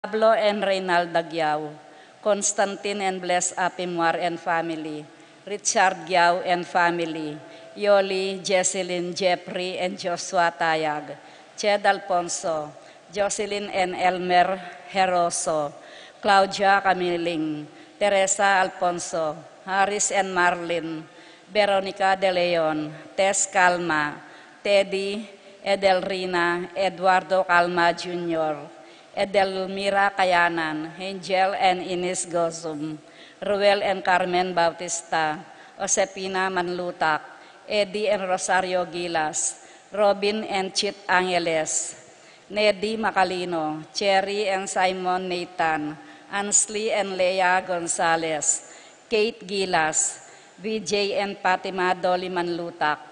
Pablo and Reynalda Gyao, Constantine and Bless Apimwar and family, Richard Gyao and family, Yoli, Jesselyn, Jeffrey, and Joshua Tayag, Ched Alfonso, Jocelyn and Elmer Heroso, Claudia Camiling, Teresa Alfonso, Harris and Marlin, Veronica De Leon, Tess Calma, Teddy, Edelrina, Eduardo Calma Jr., Edelmira Kayanan, Angel and Ines Gosum, Ruel and Carmen Bautista, Josepina Manlutak, Eddie and Rosario Gilas, Robin and Chit Angeles, Neddy Macalino, Cherry and Simon Nathan, Ansley and Leah Gonzalez, Kate Gilas, VJ and Fatima Dolly Manlutak,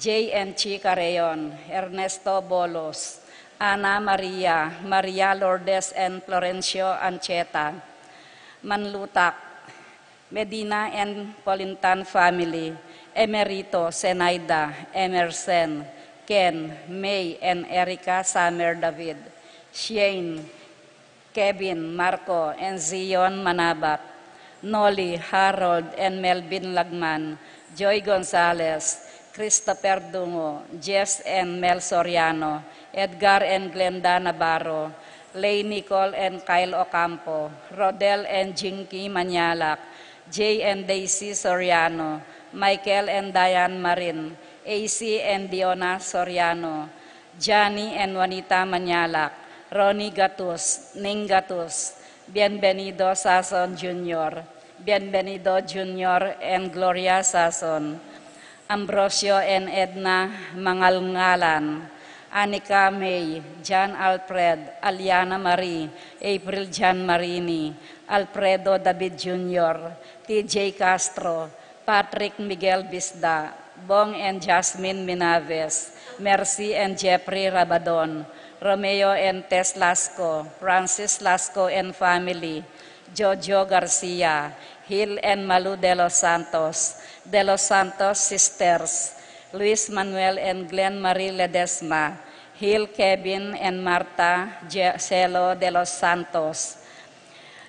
J and Chica Rayon, Ernesto Bolos, Ana Maria, Maria Lourdes and Florencio Ancheta, Manlutak, Medina and Polintan family, Emerito, Zenaida, Emerson, Ken, May, and Erica Summer David, Shane, Kevin, Marco, and Zion Manabat, Noli, Harold, and Melvin Lagman, Joy Gonzalez, Christopher Dungo, Jess and Mel Soriano, Edgar and Glenda Navarro, Lay Nicole and Kyle Ocampo, Rodel and Jinky Manyalak, Jay and Daisy Soriano, Michael and Diane Marin, AC and Diona Soriano, Johnny and Juanita Manyalak, Ronnie Gatus, Ning Gatus, Bienvenido Sason Jr., Bienvenido Jr. and Gloria Sason, Ambrosio and Edna Mangalngalan, Anika May, John Alfred, Aliana Marie, April Jan Marini, Alfredo David Jr., TJ Castro, Patrick Miguel Bisda, Bong and Jasmine Minaves, Mercy and Jeffrey Rabadon, Romeo and Tess Lasco, Francis Lasco and family, Jojo Garcia, Hill and Malu de los Santos sisters, Luis Manuel and Glenn Marie Ledesma, Hill Kevin and Marta Celo de los Santos,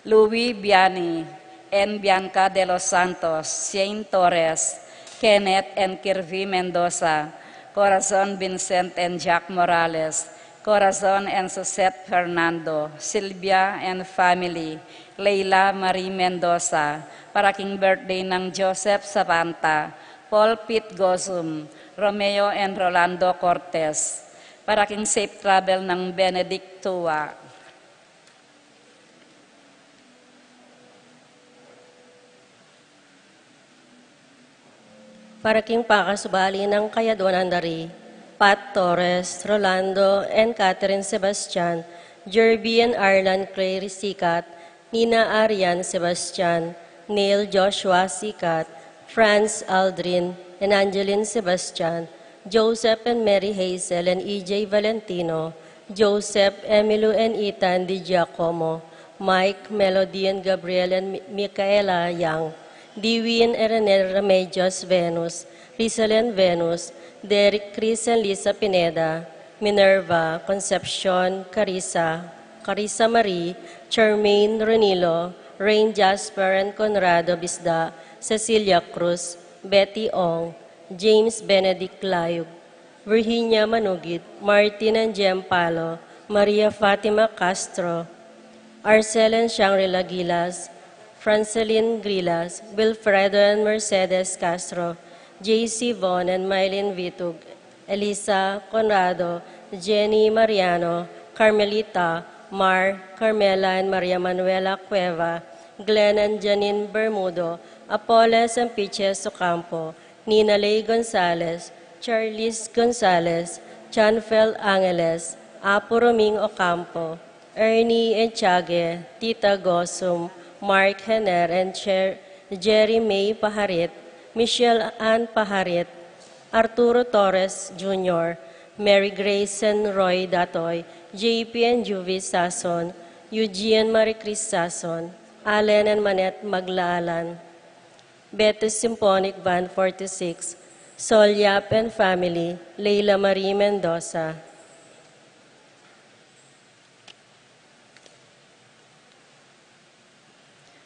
Louis Biani and Bianca de los Santos, Shane Torres, Kenneth and Kirby Mendoza, Corazon Vincent and Jack Morales, Corazon and Susette Fernando, Silvia and family, Leila Marie Mendoza, paraking birthday ng Joseph Savanta, Paul Pete Gosum, Romeo and Rolando Cortez, paraking safe travel ng Benedict Tua. Paraking pakasubali ng Kayaduan Andari, Pat Torres, Rolando and Catherine Sebastian, Jerby and Arlan Clary Sikat, Nina Arian Sebastian, Neil Joshua Sikat, Franz Aldrin and Angeline Sebastian, Joseph and Mary Hazel and EJ Valentino, Joseph, Emilio and Ethan Di Giacomo, Mike, Melody and Gabriel and Micaela Yang, Diwin and Rene Remedios Venus, Rizalen Venus, Derek Chris and Lisa Pineda, Minerva, Concepcion, Carissa Marie, Charmaine Ronilo, Rain Jasper and Conrado Bisda, Cecilia Cruz, Betty Ong, James Benedict Layug, Virginia Manugit, Martin and Jem Palo, Maria Fatima Castro, Arcel and Shangri-La Gilas, Franceline Grilas, Wilfredo and Mercedes Castro, J.C. Von and Mylene Vitug, Elisa Conrado, Jenny Mariano, Carmelita, Mar, Carmela and Maria Manuela Cueva, Glenn and Janine Bermudo, Apoles and Piches Ocampo, Nina Lay Gonzalez, Charlize Gonzalez, Chanfel Angeles, Apo Roming Ocampo, Ernie Enchage, Tita Gosum, Mark Henner and Jerry May Paharit, Michelle Ann Paharit, Arturo Torres Jr., Mary Grace and Roy Datoy, JP and Juvie Sason, Eugene Marie Chris Sason, Allen and Manette Maglaalan, Betis Symphonic Band 46, Sol Yap and family, Leila Marie Mendoza.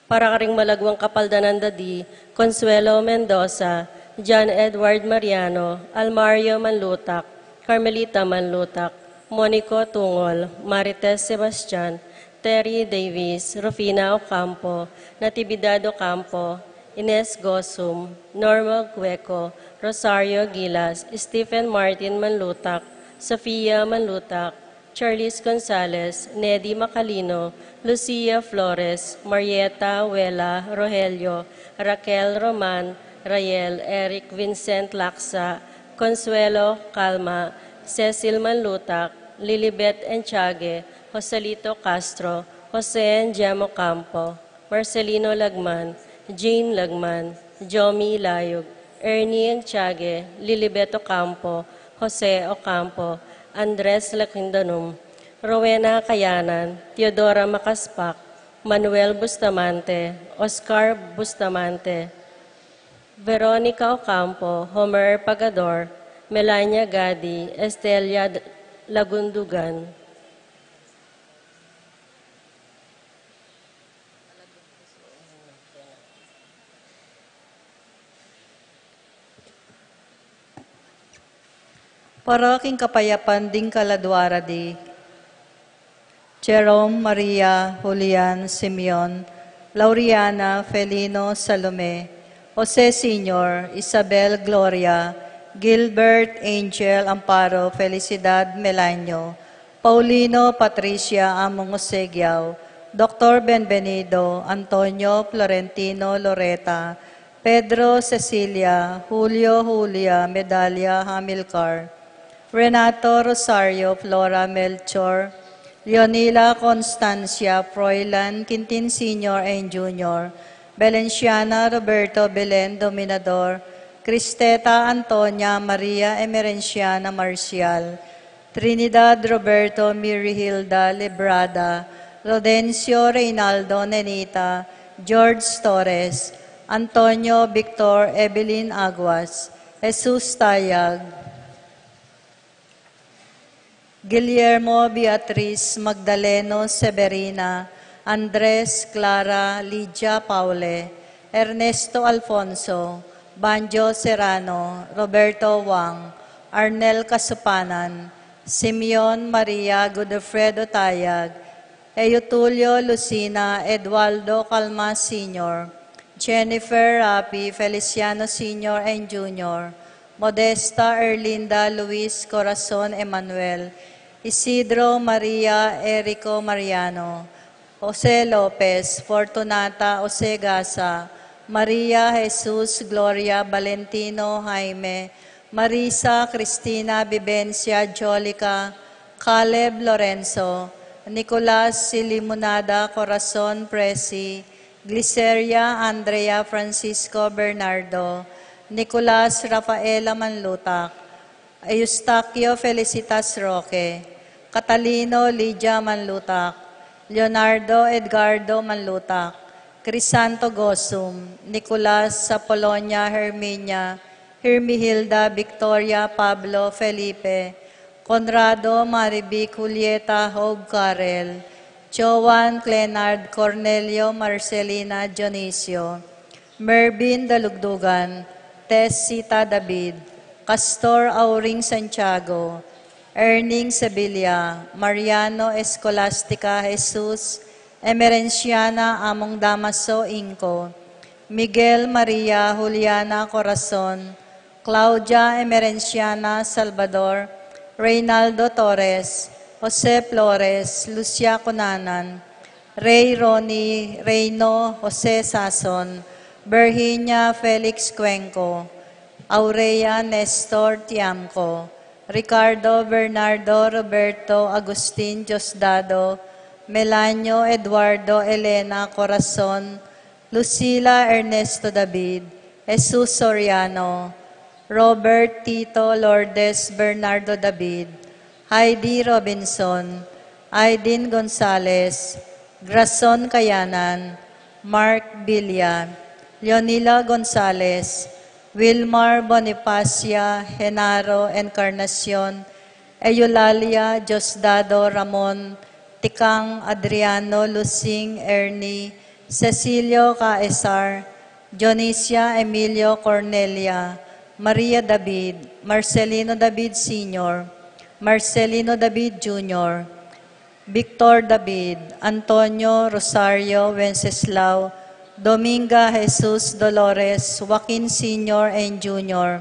Para ka ring malagwang kapaldanan dadi, Consuelo Mendoza, John Edward Mariano, Almario Manlutak, Carmelita Manlutak, Monico Tungol, Marites Sebastian, Terry Davis, Rufina Ocampo, Natividad Ocampo, Ines Gosum, Norma Cueco, Rosario Gilas, Stephen Martin Manlutak, Sofia Manlutak, Charles Gonzalez, Nedy Macalino, Lucia Flores, Marieta Wela Rogelio, Raquel Roman, Rayel Eric Vincent Laksa, Consuelo Calma, Cecil Manlutak, Lilibet Enchague, Joselito Castro, Jose Gemo Campo, Marcelino Lagman, Jane Lagman, Jomi Layog, Ernie Enchague, Lilibet Ocampo, Jose Ocampo, Andres Laquindanum, Rowena Kayanan, Teodora Macaspac, Manuel Bustamante, Oscar Bustamante, Veronica Ocampo, Homer Pagador, Melania Gadi, Estelia Lagundugan. Para aking kapayapan ding kaladwara di, Jerome, Maria, Julian, Simeon, Lauriana, Felino, Salome, Jose Sr., Isabel, Gloria, Gilbert, Angel, Amparo, Felicidad, Melanio, Paulino, Patricia, Among Osegiao, Dr. Benvenido, Antonio, Florentino, Loreta, Pedro, Cecilia, Julio, Julia, Medalia, Hamilcar, Renato, Rosario, Flora, Melchor, Leonila, Constancia, Froilan, Quintin Sr. and Jr., Belenciana, Roberto, Belen, Dominador, Cristeta, Antonia, Maria, Emerenciana, Marcial, Trinidad, Roberto, Mirihilda, Librada, Rodencio, Reynaldo, Nenita, George Torres, Antonio, Victor, Evelyn Aguas, Jesus Tayag, Guillermo, Beatriz, Magdaleno, Severina, Andres, Clara, Lydia, Paule, Ernesto Alfonso, Banjo Serrano, Roberto Wang, Arnel Kasupanan, Simeon Maria Godofredo Tayag, Eutulio Lucina, Eduardo Calma Sr., Jennifer Rapi, Feliciano Sr. and Jr., Modesta Erlinda Luis Corazon Emanuel, Isidro Maria Erico Mariano, Jose Lopez, Fortunata Osegasa, Maria Jesus Gloria Valentino Jaime, Marisa Cristina Vivencia Jolica, Caleb Lorenzo, Nicolas Silimonada Corazon Presi, Gliceria Andrea Francisco Bernardo, Nicolas Rafaela Manlutak, Eustaquio Felicitas Roque, Catalino Lydia Manlutak, Leonardo Edgardo Manlutak, Crisanto Gosum, Nicolas Apolonia Herminia, Hermihilda Victoria Pablo Felipe, Conrado Maribic Julieta Hogue Carel, Joan Clenard Cornelio Marcelina Dionisio, Mervin Dalugdugan, Tess Sita David, Castor Auring Santiago, Erning Sevilla, Mariano Escolastica Jesus, Emerenciana Among Damaso Inco, Miguel Maria Juliana Corazon, Claudia Emerenciana Salvador, Reynaldo Torres, Jose Flores, Lucia Cunanan, Ray Ronnie, Reyno Jose Sason, Virginia Felix Cuenco, Aurea Nestor Tiamco, Ricardo Bernardo Roberto Agustin Diosdado, Melanio Eduardo Elena Corazon, Lucila Ernesto David, Jesus Soriano, Robert Tito Lourdes Bernardo David, Heidi Robinson, Aidin Gonzales, Grason Kayanan, Mark Bilya, Leonila Gonzales, Wilmar Bonifacia, Genaro Encarnacion, Eulalia Diosdado Ramon, Tikang Adriano Lusing Ernie, Cecilio Caesar, Dionisia Emilio Cornelia, Maria David, Marcelino David Sr., Marcelino David Jr., Victor David, Antonio Rosario Wenceslao, Dominga Jesus Dolores, Joaquin Sr. and Jr.,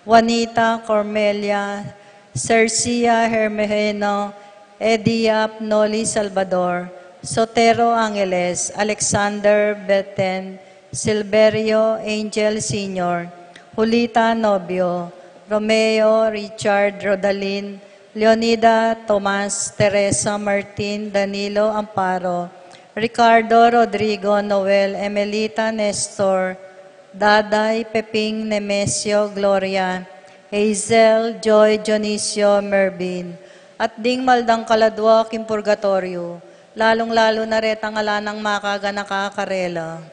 Juanita Cormelia, Cercia Hermejeno, Ediap Noli Salvador, Sotero Angeles, Alexander Beten, Silverio Angel Sr., Julita Nobio, Romeo Richard Rodalin, Leonida Tomas, Teresa Martin, Danilo Amparo, Ricardo Rodrigo Noel, Emelita Nestor, Daday Peping Nemesio Gloria, Hazel Joy Dionisio Mervin, at ding maldang kaladwa kim purgatorio, lalong-lalo na retang alanang makaga nakakarela.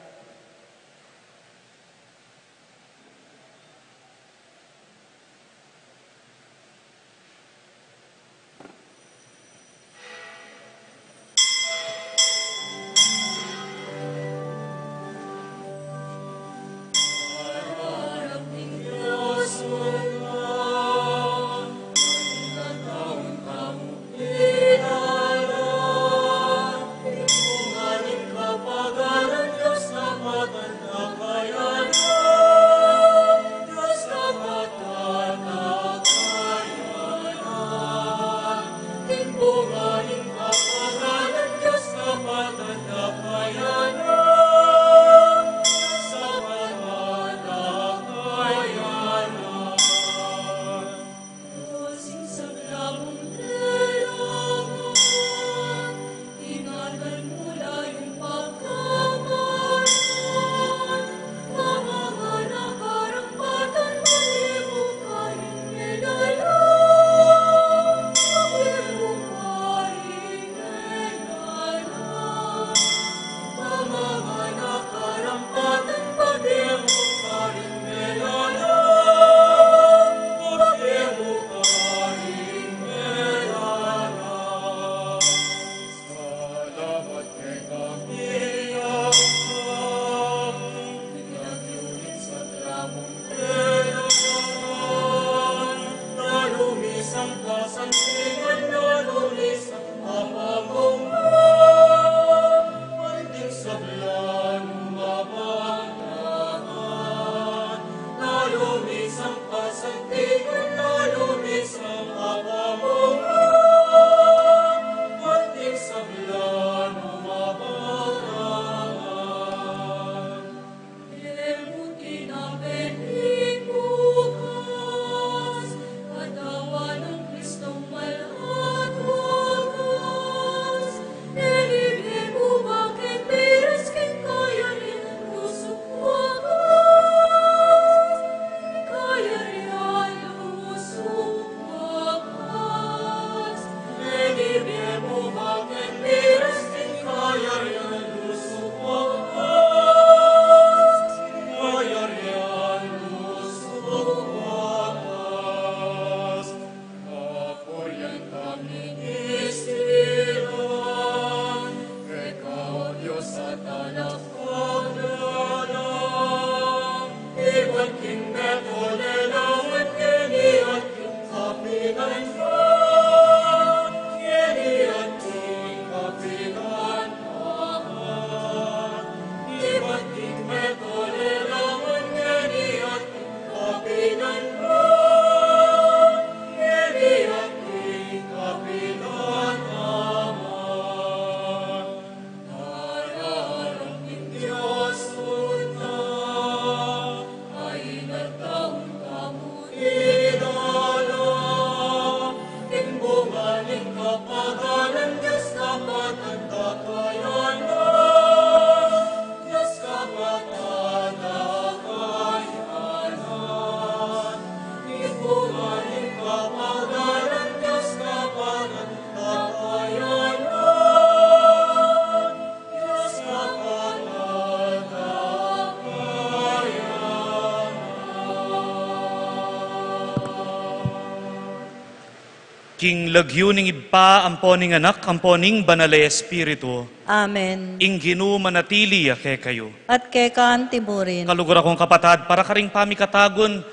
King lagyuning iba amponing anak, amponing banal espiritu, Amen. ing ginu manatili ake kayo. At kay kaantiburin, Kalugur akong kapatad, para karing pamikatagon,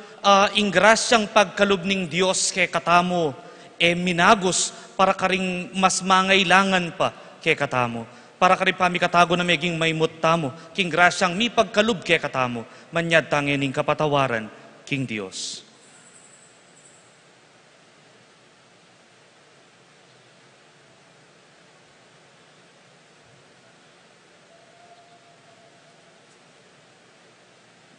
ing grasyang pagkalubning Diyos kay katamo, minagos para karing mas mangailangan pa kay katamo. Para karing pamikatago na meging maymut tamo, king grasyang mi pagkalub kay katamo, manyad tangining kapatawaran, king Diyos.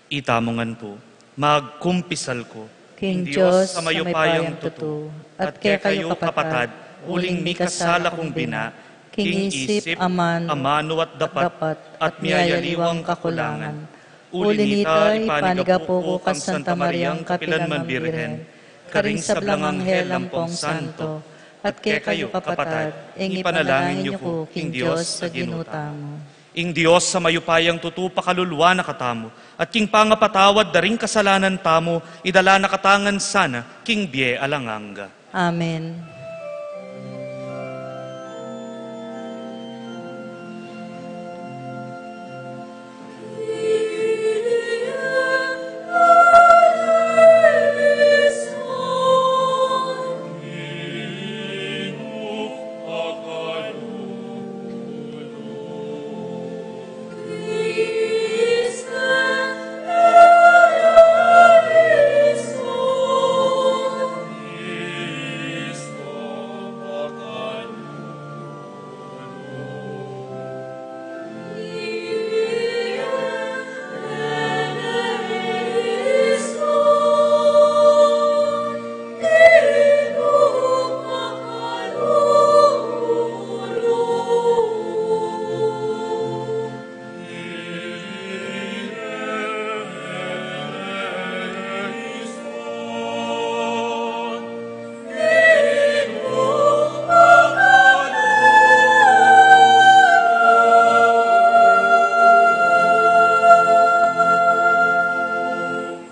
Itamongan po, magkumpisal ko, King Diyos sa may payang tutu, at kay kayo kapatad, uling mi kasala kong bina, King isip, amano at dapat, at miyayaliwang kakulangan. Ulinita, ipanigapo ko kas Santa Mariang Kapilanman Birhen, karing sablang anghel lampong santo, at kay kayo kapatad, ing ipanalangin niyo ko, King Diyos sa ginutamo. Ing Diyos sa mayupayang tutu pakalulwa na katamo, at king pangapatawad daring kasalanan tamo, idala na katangan sana, king bie alanganga. Amen.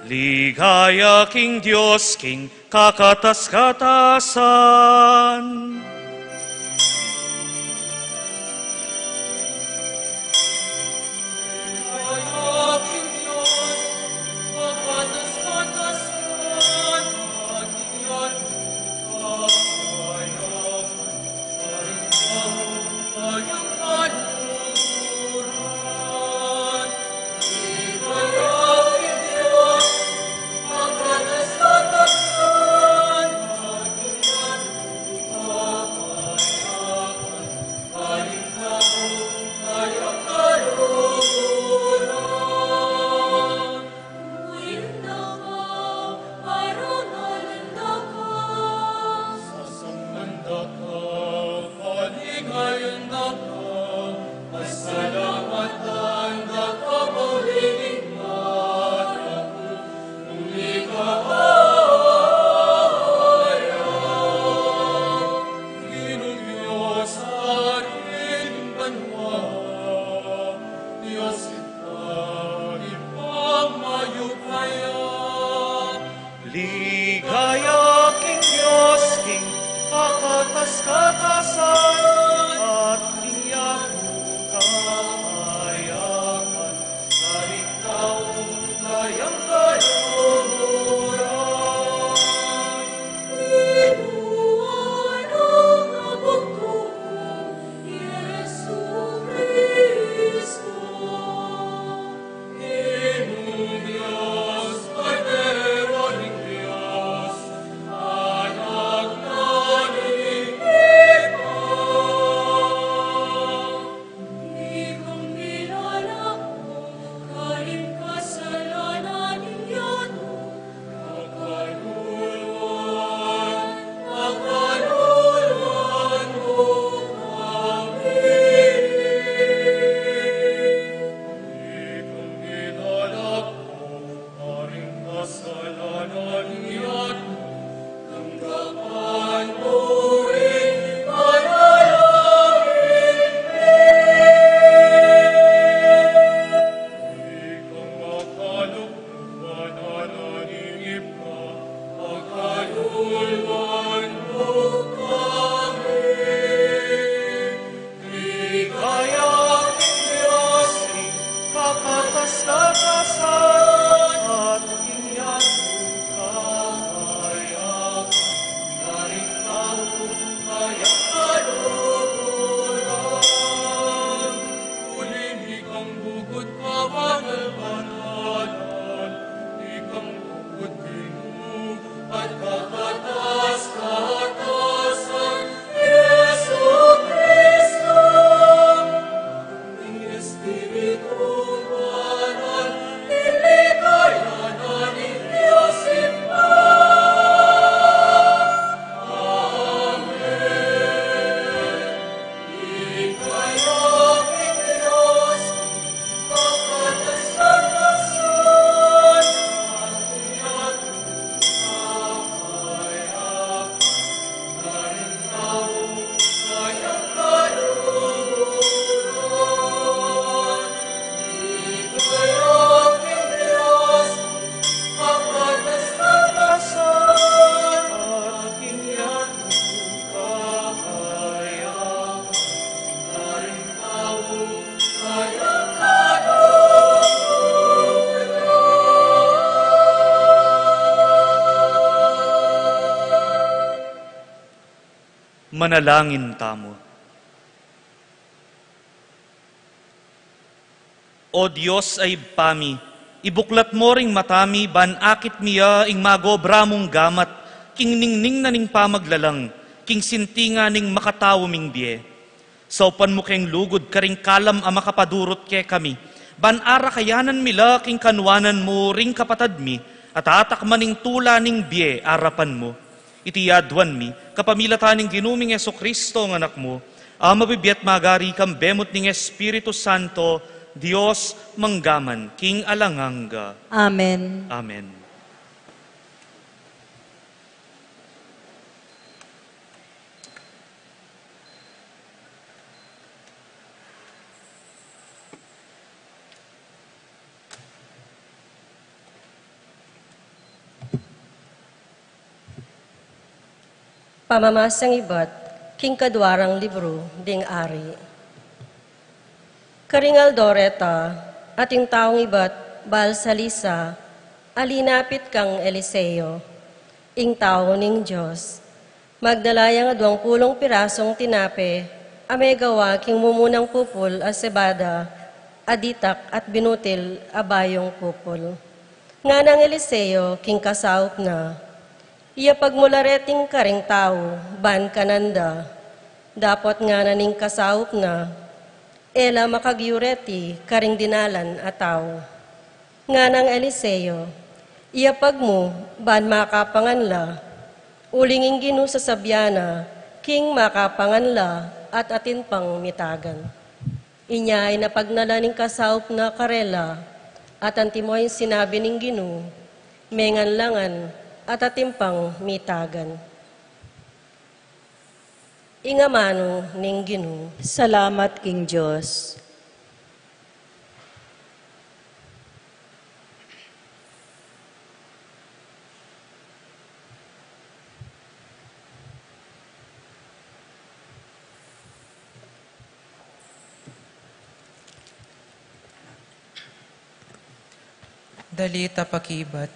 Ligaya, King Diyos, King kakatas-katasan. Ligaya, King Diyos, King kakatas-katasan, at iyaku kahayakan, sa ikaw kayang kaluluran. Inuwan ang abagkong Yesu Cristo. Inung Diyos, Cordero ng Diyos, anak na ni Iba. Manalangin tamo. O Diyos ay pami, ibuklat mo ring matami, ban akit miya ing magobra mong gamat, king ningning na ning pamaglalang, king sintinga ning makatawo ming biye. Saupan mo keng lugod karing kalam a makapadurot ke kami, ban ara kayanan mila king kanwanan mo ring kapatad mi, at atakman ning tula ning biye arapan mo. Itiyadwan mi, kapamilatan ning ginuming Jesucristo ng anak mo, mabibiyat magari kang bemot ning Espiritu Santo, Diyos manggaman, king alanganga. Amen. Amen. Pamamasang ibat, king kadwarang libro, ding ari. Karingal Doreta, ating taong ibat, bal salisa, alinapit kang Eliseo, ing tao ning Diyos. Magdalayang 20 pirasong tinape, gawa king mumunang pupul a sebada, aditak at binutil abayong pupul. Nga ng Eliseo, king kasaup na, iya pagmulareting karing tao, ban kananda, dapat nga naning kasaup na, ela makagyureti karing dinalan ataw. Nga ng Eliseo, iya pagmo, ban makapanganla, ulinging ginu sa sabyana, king makapanganla at atin pang mitagan. Inya ay napagnala ning kasaup na karela, at antimoy sinabi ning ginu, menganlangan at atimpang mitagan. Ingamano ning Ginoo. Salamat, King Diyos. Dalita pakibat,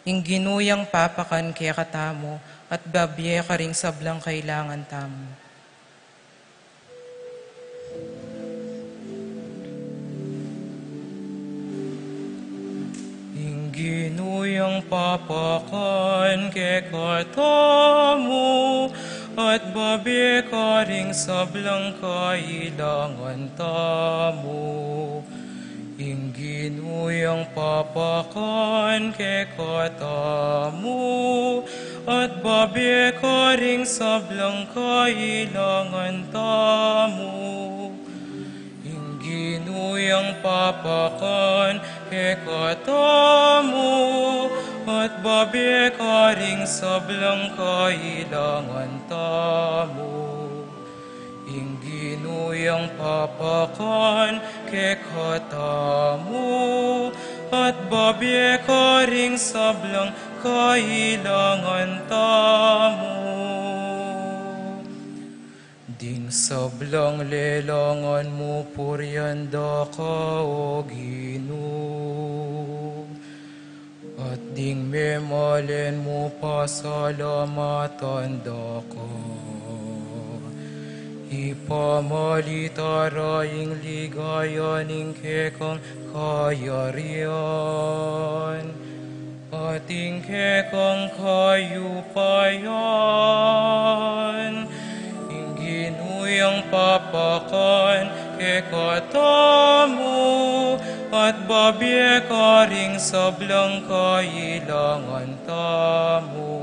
ing ginuyang papakan kaya katamo, at babye ka ring sablang kailangan tamo. Ing ginuyang papakan kaya katamo, at babye ka ring sablang kailangan tamo. Ing ginuyang papakan ke katamu, at babye ka ring sablang kailangan tamu. Ing ginuyang papakan ke katamu, at babye ka ring sablang kailangan tamu. Ing ginuyang papakan ke katamu, at babye ka ring sablang kailangan tamu. Ding sablang lelangan mo puryanda ka o Ginoo, at ding memalen mo pasalamatan da ka. Ipamalitaraying ligayaning kekang kayarian, ating kekang kayupayan, ing ginuyang papakan kekatamu, at babye ka ring sablang kailangan tamu.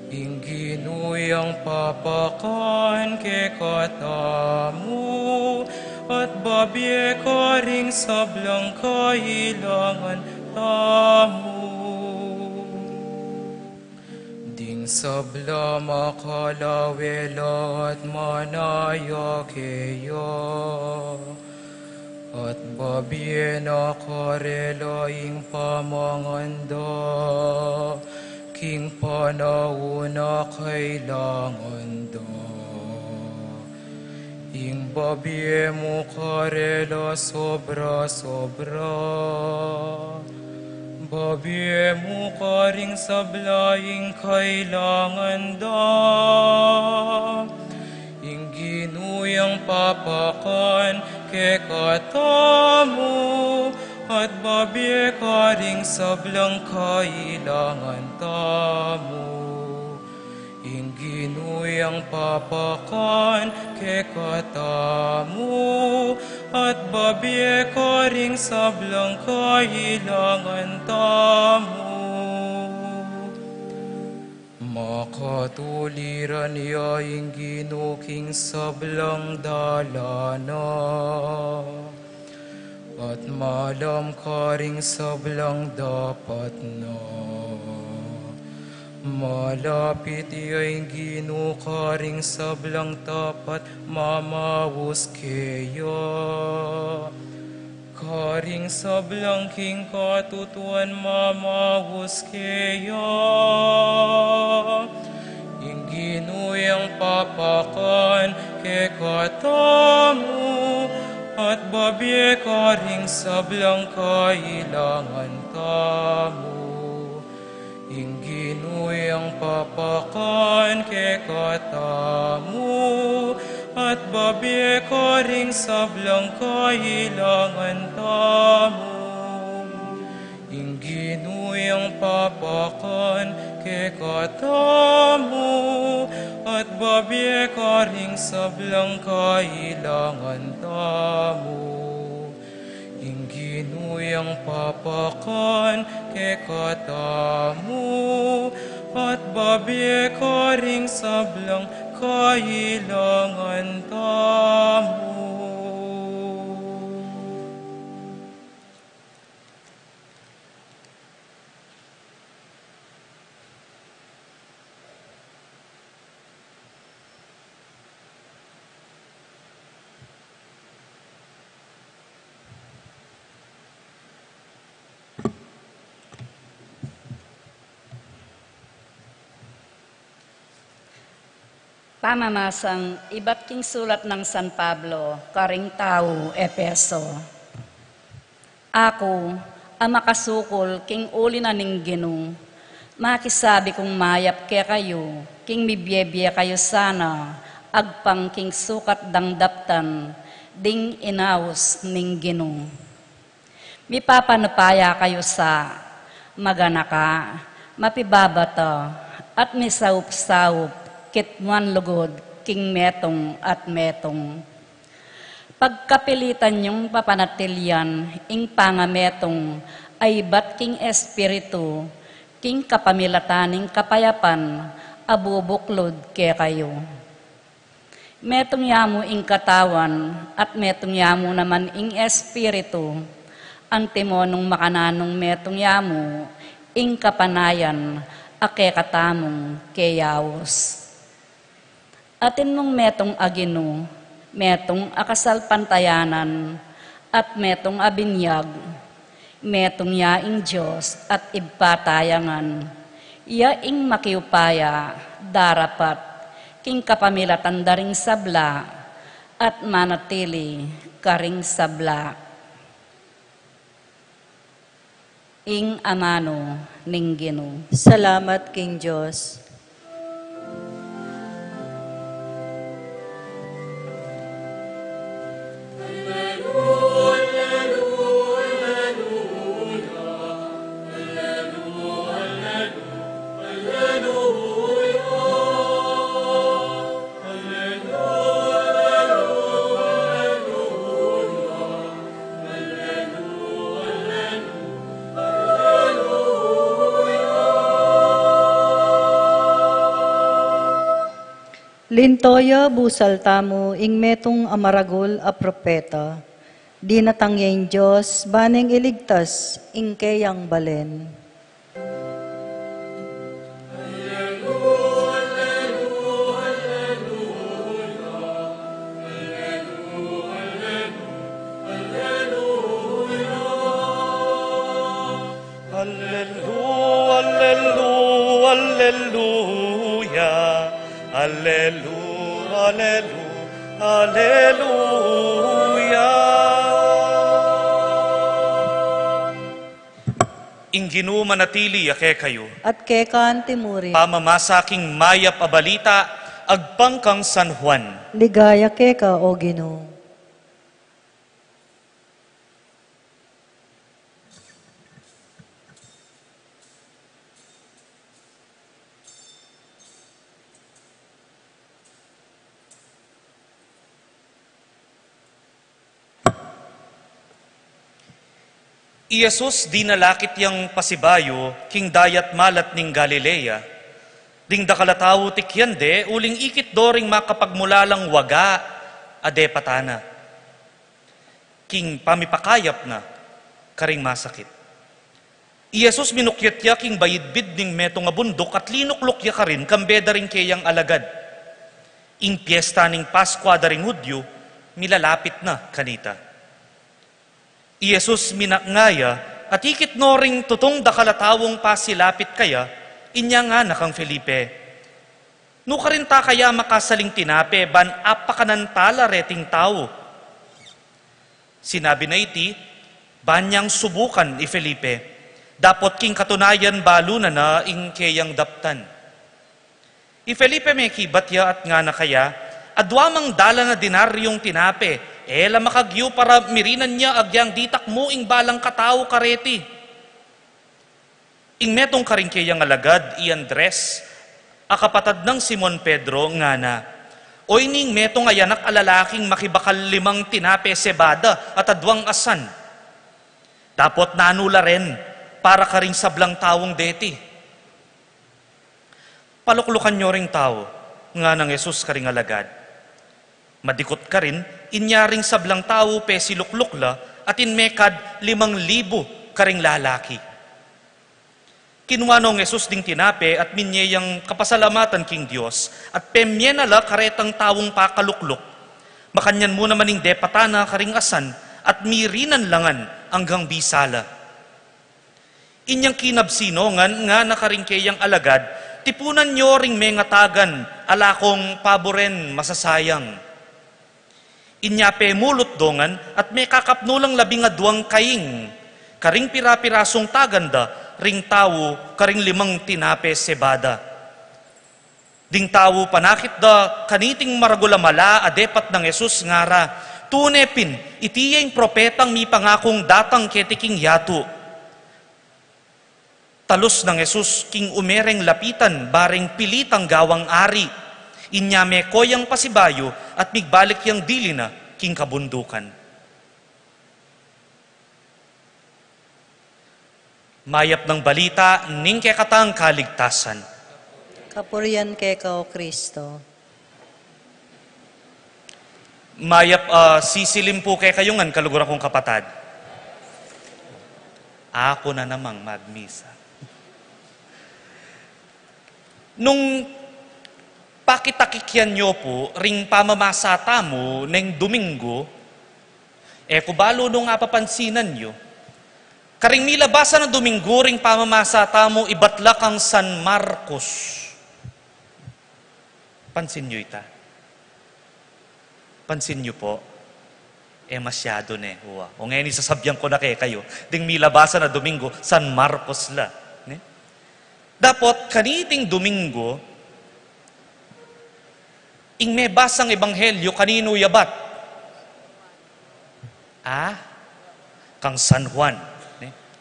Ing ginuyang papakan ke katamu, at babye ka ring sablang kailangan tamu. Ding sabla makalawela at manaya keya, at babye na karelaing pamanganda, king panahuna kailangan da. Ing babye mo karela sobra-sobra, babye mo karing sablaing kailangan da. papakan ke katamu, at babye ka ring sablang kailangan tamu. Ingginuyang papakan ke katamu, at babye ka ring sablang kailangan tamu. Makatuliran ya ingginuking sablang dalana, at malam ka ring sablang dapat na. Malapit iya'y ginukaring sablang tapat mamawos keya. Karing sablang king katutuan mamawos keya. Ingginuyang papakan ke katamu, at babye karing sablang kailangan tamu. Ingginuyang papakan ke katamu, at babye karing sablang kailangan tamu. Ingginuyang papakan ke katamu, at babye karing sablang kailangan tamu. Ingginuyang papakan ke katamu, at babye karing sablang kailangan tamu. Pamamasang iba't king sulat ng San Pablo, karing tao, Epeso. Ako, ang makasukol, king uli na ning Ginoo, makisabi kong mayap ke kayo, king mibyebye kayo sana, agpang king sukat dang daptan, ding inaos ning Ginoo. Mipapanapaya kayo sa maganaka, mapibabata, at misaup-saup, kitmuan lugod, king metong at metong. Pagkapilitan yung papanatilyan, ing pangametong, ay bat king espiritu, king kapamilataning kapayapan, abubuklod ke kayo. Metong yamu ing katawan, at metong yamu naman ing espiritu, ang timonong makananong metong yamu, ing kapanayan, ake katamong keyawos. Atin mong metong agino, metong akasal pantayanan, at metong abinyag, metong yaing Diyos at ibpatayangan, yaing makiupaya, darapat, king kapamilatan daring sabla, at manatili karing sabla. Ing amano ning Ginoo. Salamat King Diyos. Lintoya busal tamo ing metong amaragol a propeta. Di natangyain Diyos, baneng iligtas, ing kayang balen. Alleluia, alleluia, alleluia, alleluia. Inginu manatili ake kayo. At kekan timuri. Pamamasaking mayap a balita, agpangkang San Juan. Ligaya keka o Ginoo. Iyesus dinalakit yang pasibayo, king dayat malat ning Galilea, ding dakalatawo tikyande, uling ikit doring makapagmulalang waga, ade patana. King pamipakayap na, karing masakit. Iyesus minukyat ya king bayidbid ning meto nga bundok at linuklok ya karin kambeda ring kayang alagad. Ing piyesta ning Paskwa daring Hudyo, milalapit na kanita. Iyesus minakngaya at ikit no ring tutong dakalatawong pasilapit kaya, inya nga nakang Felipe. No karinta kaya makasaling tinape, ban apakanantala reting tao. Sinabi na iti, banyang subukan i Felipe, dapot king katunayan balunan na ing kayang daptan. I Felipe may kibatya at nga na kaya, adwamang dala na dinaryong tinape, ela makagyo para mirinan niya agyang ditak mo ing balang katao kareti. Ing metong karing kayang alagad, i Andres, akapatad ng Simon Pedro nga na, oy ning metong ayanak alalaking makibakal 5 tinape sebada at adwang asan. Tapot nanula rin, para karing sablang tawong deti. Paluklukan nyo ring tao, nga ng Jesus karing alagad. Madikot ka rin, inyaring sablang tao pesiluklukla at inmekad 5,000 karing lalaki. Kinuha nung Jesus ding tinape at minyeyang kapasalamatan king Diyos at pemyenala karetang tawong pakalukluk. Makanyan mo naman ing depatana karing asan at mirinan langan hanggang bisala. Inyang kinabsinongan nga nakaring kayang alagad, tipunan nyo ring mengatagan alakong paboren masasayang. Inyape mulot dongan at may kakapnulang 12 kaing. Karing pira-pirasong taganda, ring tawo, karing 5 tinape sebada. Ding tawo panakit da kaniting maragulamala adepat ng Jesus ngara, tunepin, itiyeng propetang mi pangakong datang ketiking yato. Talos ng Jesus king umereng lapitan, baring pilitang gawang ari. Inyame koyang pasibayo at migbalik yang dili na king kabundukan. Mayap ng balita ning kekatang kaligtasan. Kapurian keka o Kristo. Mayap sisilim po kay kayungan kalugur akong kapatad. Ako na namang magmisa. Nung pakitakikyan nyo po, ring pamamasata mo ng Domingo, kubalo nung apapansinan nyo, karing milabasa na Domingo, ring pamamasata mo, ibatlak ang San Marcos. Pansin nyo ita? Pansin nyo po? Masyado ne. O ngayon isasabyan ko na kayo, ding milabasa na Domingo, San Marcos la. Ne? Dapot, kaniting Domingo, ing may basang ebanghelyo, kanino yabat? Kang San Juan.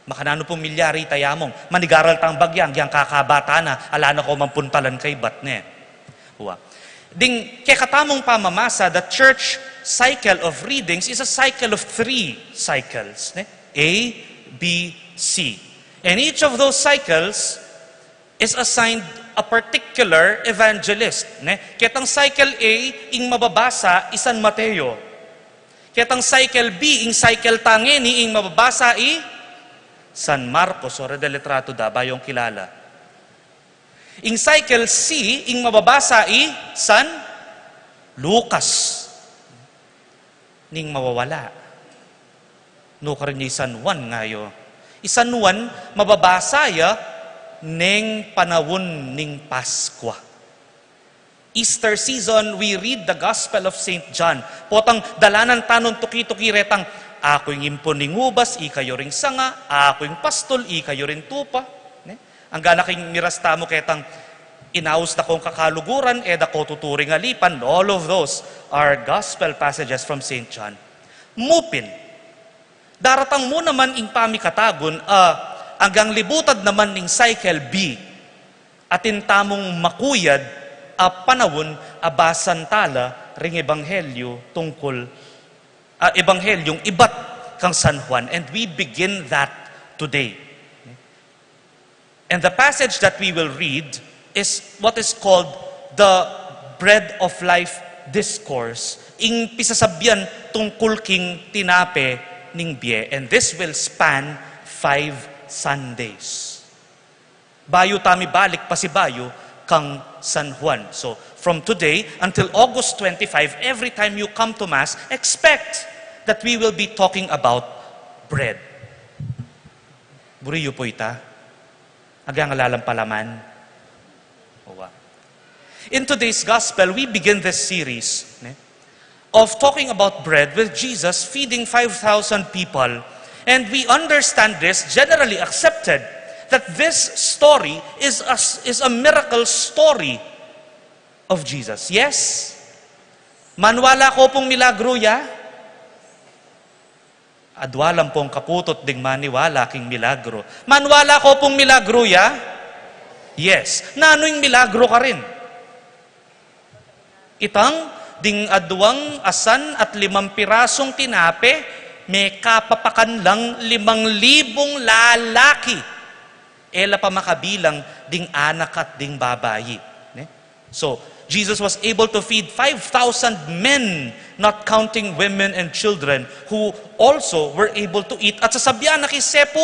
Makanano pong milyari tayamong, manigaral tang bagyang, yang kakabata na, ala na ko mampuntalan kay bat ne. Ding kekatamong pamamasa, the church cycle of readings is a cycle of 3 cycles. Ne? A, B, C. And each of those cycles is assigned a particular evangelist. Ne? Ketang cycle A, ing mababasa, isan Mateo. Ketang cycle B, ing cycle tangeni, ing mababasa, San Marcos, o redeletrato da, bayong kilala. Ing cycle C, ing mababasa, San Lucas. Ning mawawala. No karin ni San Juan ngayo. Isan Juan, mababasa ya, neng panawon ning Paskwa. Easter season, we read the Gospel of St. John. Potang dalanan tanon tuki-tuki retang, ako yung impon ning ubas, ikayo ring sanga, ako yung pastol, ikayo ring tupa. Ang gana kayong mirasta mo ketang, Inaus na kong kakaluguran, dako tuturing alipan. All of those are gospel passages from St. John. Mupin. Daratang mo naman ing pamikatagon, hanggang libutad naman ning cycle B, atin tamong makuyad, panawon, basantala, ring ebanghelyo tungkol, ebanghelyong ibat kang San Juan. And we begin that today. And the passage that we will read is what is called the Bread of Life Discourse. Ing pisasabyan tungkol king tinape ning bie. And this will span 5 Sundays. Bayo tami balik pa si bayo kang San Juan. So, from today until August 25, every time you come to Mass, expect that we will be talking about bread. Buriyo po ita. Agang alalampalaman. In today's gospel, we begin this series of talking about bread with Jesus feeding 5,000 people. And we understand this, generally accepted, that this story is a miracle story of Jesus. Yes? Manwala ko pong milagro ya? Adwalam pong kaputot ding maniwala king milagro. Manwala ko pong milagro ya? Yes. Nano'y milagro ka rin? Itang ding adwang asan at 5 pirasong tinape, may kapapakan lang 5,000 lalaki. Ela pa makabilang ding anak at ding babayi. So, Jesus was able to feed 5,000 men, not counting women and children, who also were able to eat. At sasabihan na kisepo,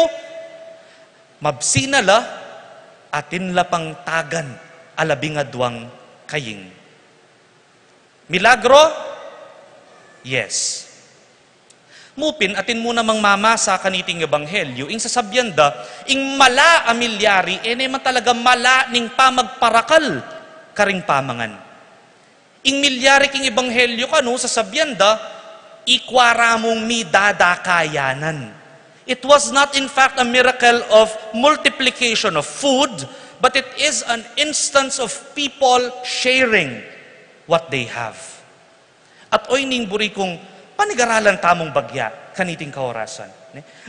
mabsinala, atin lapang tagan, alabing adwang kaying. Milagro? Yes. Mupin, atin mo namang mamasa kaniting ebanghelyo, ing sasabyanda, ing mala amilyari, naman talaga mala ning pamagparakal karing pamangan. Ing milyari king ebanghelyo kanu, sasabyanda, ikwara mong mi dadakayanan. It was not in fact a miracle of multiplication of food, but it is an instance of people sharing what they have. At oy ning buri kong panigaralan tamong bagya kaniting kaorasan.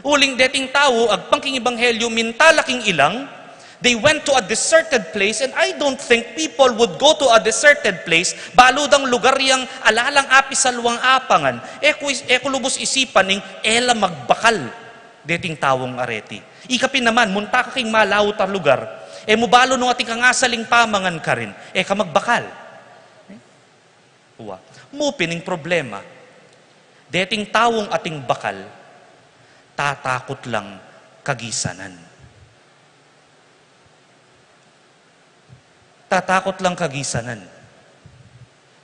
Uling deting tao agpangking ebanghelyo mintalaking ilang, they went to a deserted place, and I don't think people would go to a deserted place baludang lugar yang alalang api sa luwang apangan. Kulubos isipan ning ela magbakal deting tawong areti. Ikapin naman munta ka king malaw tar lugar, mubalo nung ating kangasaling pamangan ka rin, ka magbakal. Mupining problema, deting tawong ating bakal, tatakot lang kagisanan. Tatakot lang kagisanan.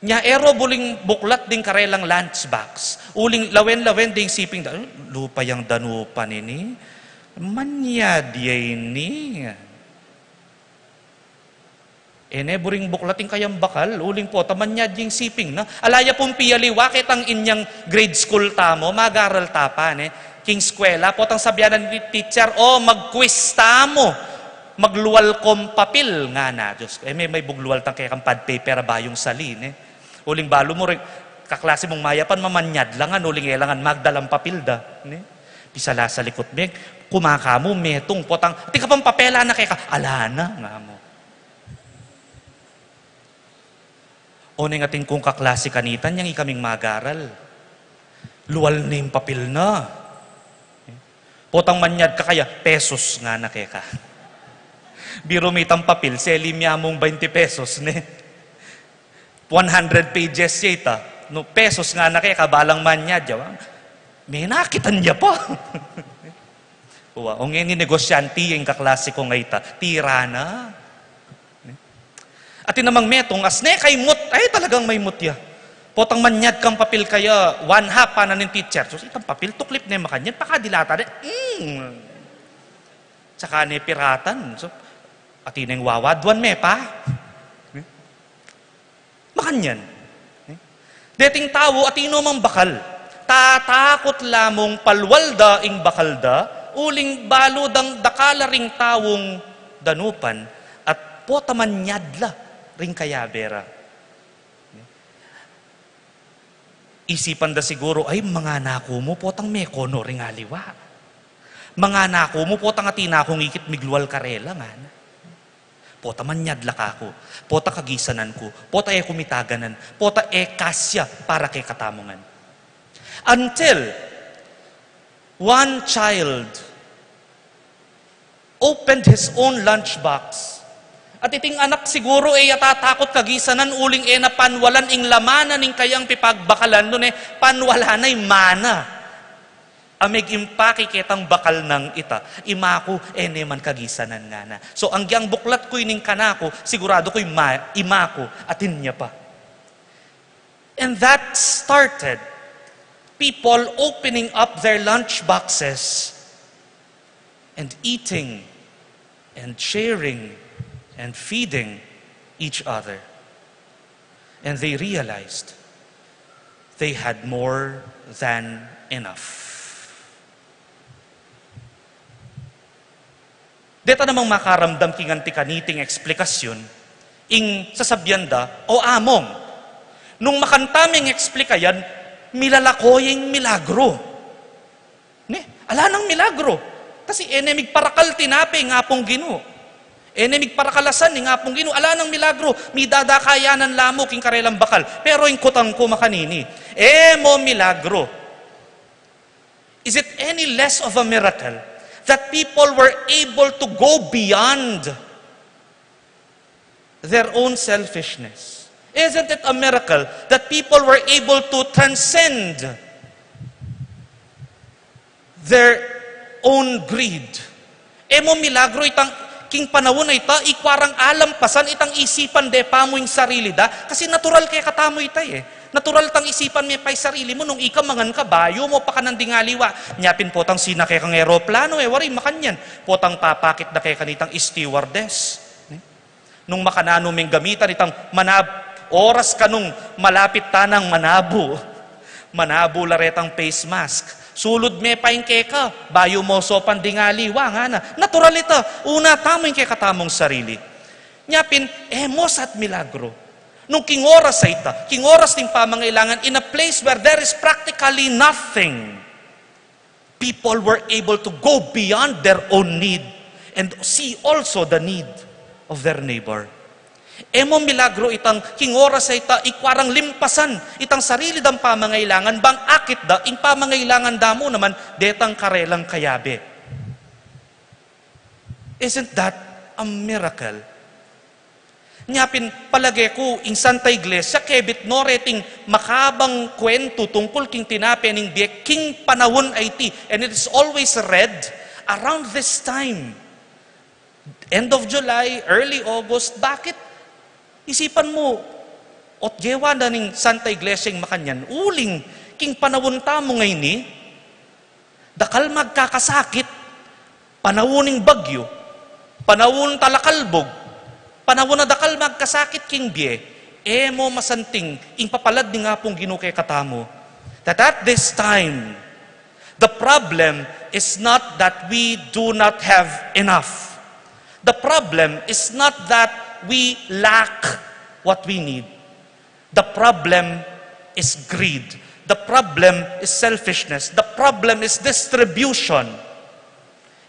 Nya ero buling buklat ding karelang lunchbox. Uling lawen-lawen ding siping, lupa yang danupa nini, manya diay ni. Buring buklating kayang bakal, uling po, taman niya ding siping na. Alaya pong piyali, wakit ang inyang grade school tamo, mag-aral tapan king skwela, po tang sabyanan ni teacher, mag-quiz tamo, magluwal kong papil nga na. Diyos, may bugluwal tang kaya kang pad paper bayong salin. Uling balo mo rin, kaklase mong mayapan, mamanyad langan, uling elangan, magdalang papil da. Pisala sa likot, kumakamo, metong, potang, tika pang papela na kaya ka, alana nga mo. O nang ating kong kaklase kanitan, yang ikaming magaral. Luwal na yung papel na. Potang manyad ka kaya, pesos nga na kaya ka. Biro may tang papel, selim niya mong 20 pesos. 100 pages yata. No, pesos nga na kaya ka, balang manyad. May nakitan niya pa. O ngayon negosyanti yung kaklase ko ngayon, tira na. At namang metong, asne kay mut, ay talagang may mutya. Potang manyad kang papel kaya, 1/2 pa na ng teacher. So, itang papel, tuklip na yung makanyad, pakadilata na, Tsaka ni piratan. So, atin yung wawadwan me pa. Makanyan. Deting tao, atino mang bakal. Tatakot lamong palwalda ing bakalda, uling baludang dakalaring tawong danupan, pota man nyadla ring kaya bera. Isipan da siguro, ay mga nako mo, potang mekono ring aliwa. Mga nako mo, potang atina akong ikit miglual karela nga na. Pota man nyadla kako, pota kagisanan ko, pota kumitaganan, pota kasya para kay katamongan. Until one child opened his own lunchbox. At iting anak siguro atatakot kagisanan uling na panwalan ing lamanan ing kayang pipagbakalan nun panwala na'y mana. Amig impaki kitang bakal ng ita, imaku man kagisanan nga na. So ang giyang buklat ko'y ning kanako, sigurado ko'y imaku atin niya pa. And that started people opening up their lunch boxes and eating and sharing and feeding each other. And they realized they had more than enough. Dito namang makaramdam kinganti kaniting eksplikasyon, ing sasabyanda o among. Nung makantaming eksplikayan, milalakoying milagro. Ala nang milagro. Kasi enemig parakal tinape nga pong Ginoo. Enemig parakalasan ni nga pong Ginoo. Ala nang milagro, mi dadakayanan lamo king karelang bakal. Pero ing kutang ko makanini, mo milagro. Is it any less of a miracle that people were able to go beyond their own selfishness? Isn't it a miracle that people were able to transcend their own greed? Mo milagro itang king panawon na ita, ikwarang alampasan itang isipan de pamo yung sarili da, kasi natural kaya katamo ita Natural tang isipan may pa'y sarili mo, nung ikaw mangan kabayo mo pa ka nang dingaliwa. Nyapin potang sinakay kang aeroplano, wari makanyan. Potang papakit na kay kanitang stewardess. Nung makanano ming gamitan itang oras ka nung malapit tanang manabo. Manabo laretang face mask. Sulod me pa yung keka, bayo mo so pandingaliwa nga na. Natural ito, una tamo yung keka tamong sarili. Nyapin, emos at milagro. Nung kingoras sa ita, kingoras ng pamangailangan in a place where there is practically nothing, people were able to go beyond their own need and see also the need of their neighbor. Emo milagro itang kingoras sa ita, ikwarang limpasan itang sarili dang pamangailangan, bang akit da, ing pamangailangan damo naman, detang karelang kayabe. Isn't that a miracle? Nyapin palagay ko, ing Santa Iglesia, kebit no reting makabang kwento tungkol king tinape ning biek, king panahon IT, and it is always read around this time. End of July, early August, bakit? Isipan mo, ot jewa na ning Santa Iglesia ing makanyan, uling, king panahon tamo ngayon ni, dakal magkakasakit, panahon bagyo, panahon talakalbog, panahon na dakal magkasakit king biye, mo masanting, ing papalad ni nga pong Ginoo kay katamo, that at this time, the problem is not that we do not have enough. The problem is not that we lack what we need. The problem is greed. The problem is selfishness. The problem is distribution.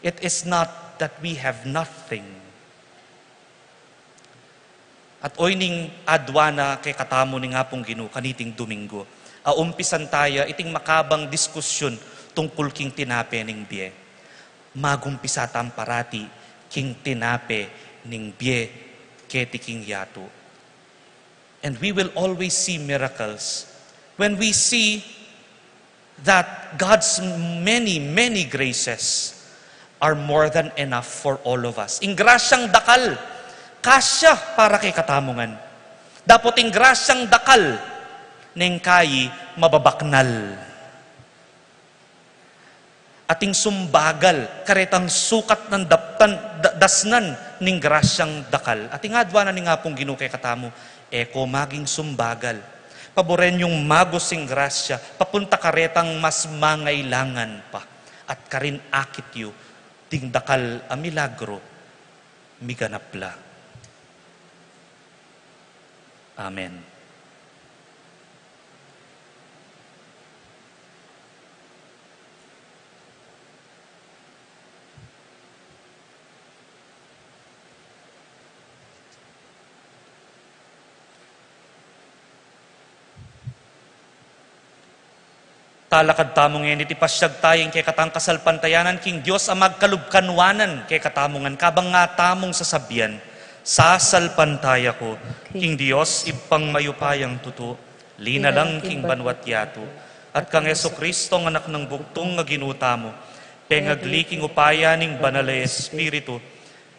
It is not that we have nothing. At oyning adwana kay katamo ni nga pong Ginoo kaniting Domingo. Umpisan tayo iting makabang diskusyon tungkol king tinape ning biye. Magumpisa tam parati king tinape ning biye keti king yato. And we will always see miracles when we see that God's many, many graces are more than enough for all of us. Ing grasyang dakal, kasya para kay katamongan. Dapat ing grasyang dakal, neng kayi mababaknal. Ating sumbagal, karetang sukat ng dasnan ning grasyang dakal. Ating adwa na ni nga pong Ginoo kay katamo, eko maging sumbagal. Paboren yung magosing grasya, papunta karetang mas mangailangan pa. At karin akit yu, ting dakal a milagro, miganapla. Amen. Talakad tamong ngayon iti pasyag tayong kay katang kasalpantayanan king Diyos ang magkalubkanwanan kay katamongan kabang nga tamong sasabian. Sasalpantaya ko, king Diyos ipang mayupayang tuto, linalang king banwat yato, at kang Jesucristo ng anak ng bugtong nga ginuta mo, pengagliking upaya ning banal Espiritu,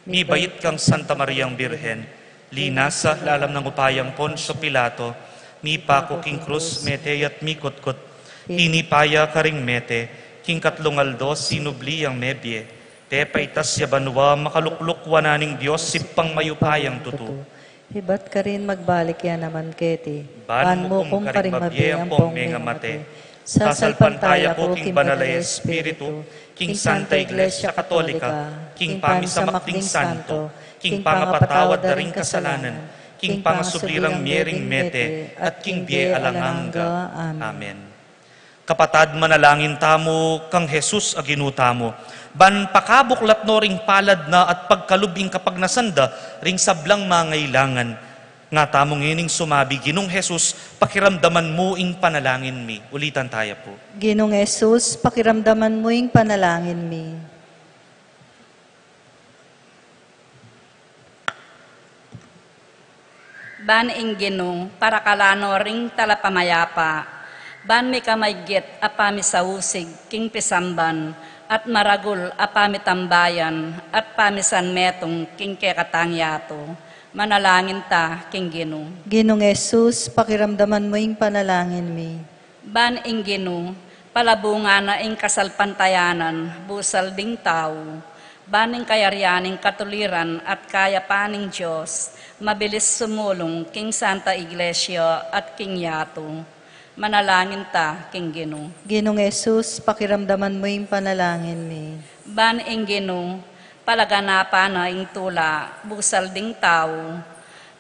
mi bayit kang Santa Mariang Birhen, linasa lalam ng upayang Poncio Pilato, mi pako king krus mete at mi kutkot, hinipaya karing mete, king katlungaldo sinubli ang mebye, te paitas ya banwa makalukluk wananing Diyos sipang mayupayang tutu. Hibat ka rin magbalik yan naman keti. Ban mo kung karing mabye ang pong mga mate. Sasalpantaya ko king banal Espiritu, king Santa Iglesia Katolika, king pamisamakding santo, king pangapatawad na ring kasalanan, king pangasubirang miering mete, at king bie alanganga. Amen. Kapatad manalangin tamo kang Jesus aginuta mo. Ban pakabuklat no ring palad na at pagkalubing kapag nasanda ring sablang mangailangan. Nga tamong ining sumabi, Ginong Jesus, pakiramdaman mo ing panalangin mi. Ulitan tayo po. Ginong Jesus, pakiramdaman mo ing panalangin mi. Ban ing Ginong, para kalano ring talapamayapa. Ban mi kamaygit apami sausig, king pisamban, at maragul apami tambayan, at pamisan metong king kekatangyato. Manalangin ta, king Ginong. Ginong Jesus, pakiramdaman mo ing panalangin mi. Ban ing Ginong, palabunga na ing kasalpantayanan, busal ding tao. Ban ing kayaryaning katuliran at kaya paning Diyos, mabilis sumulong king Santa Iglesia at king Yato. Manalangin ta, king Ginong. Ginong Jesus, pakiramdaman mo ing panalangin mi. Ban ing Ginong, palaganapan na ing tula, busal ding tao.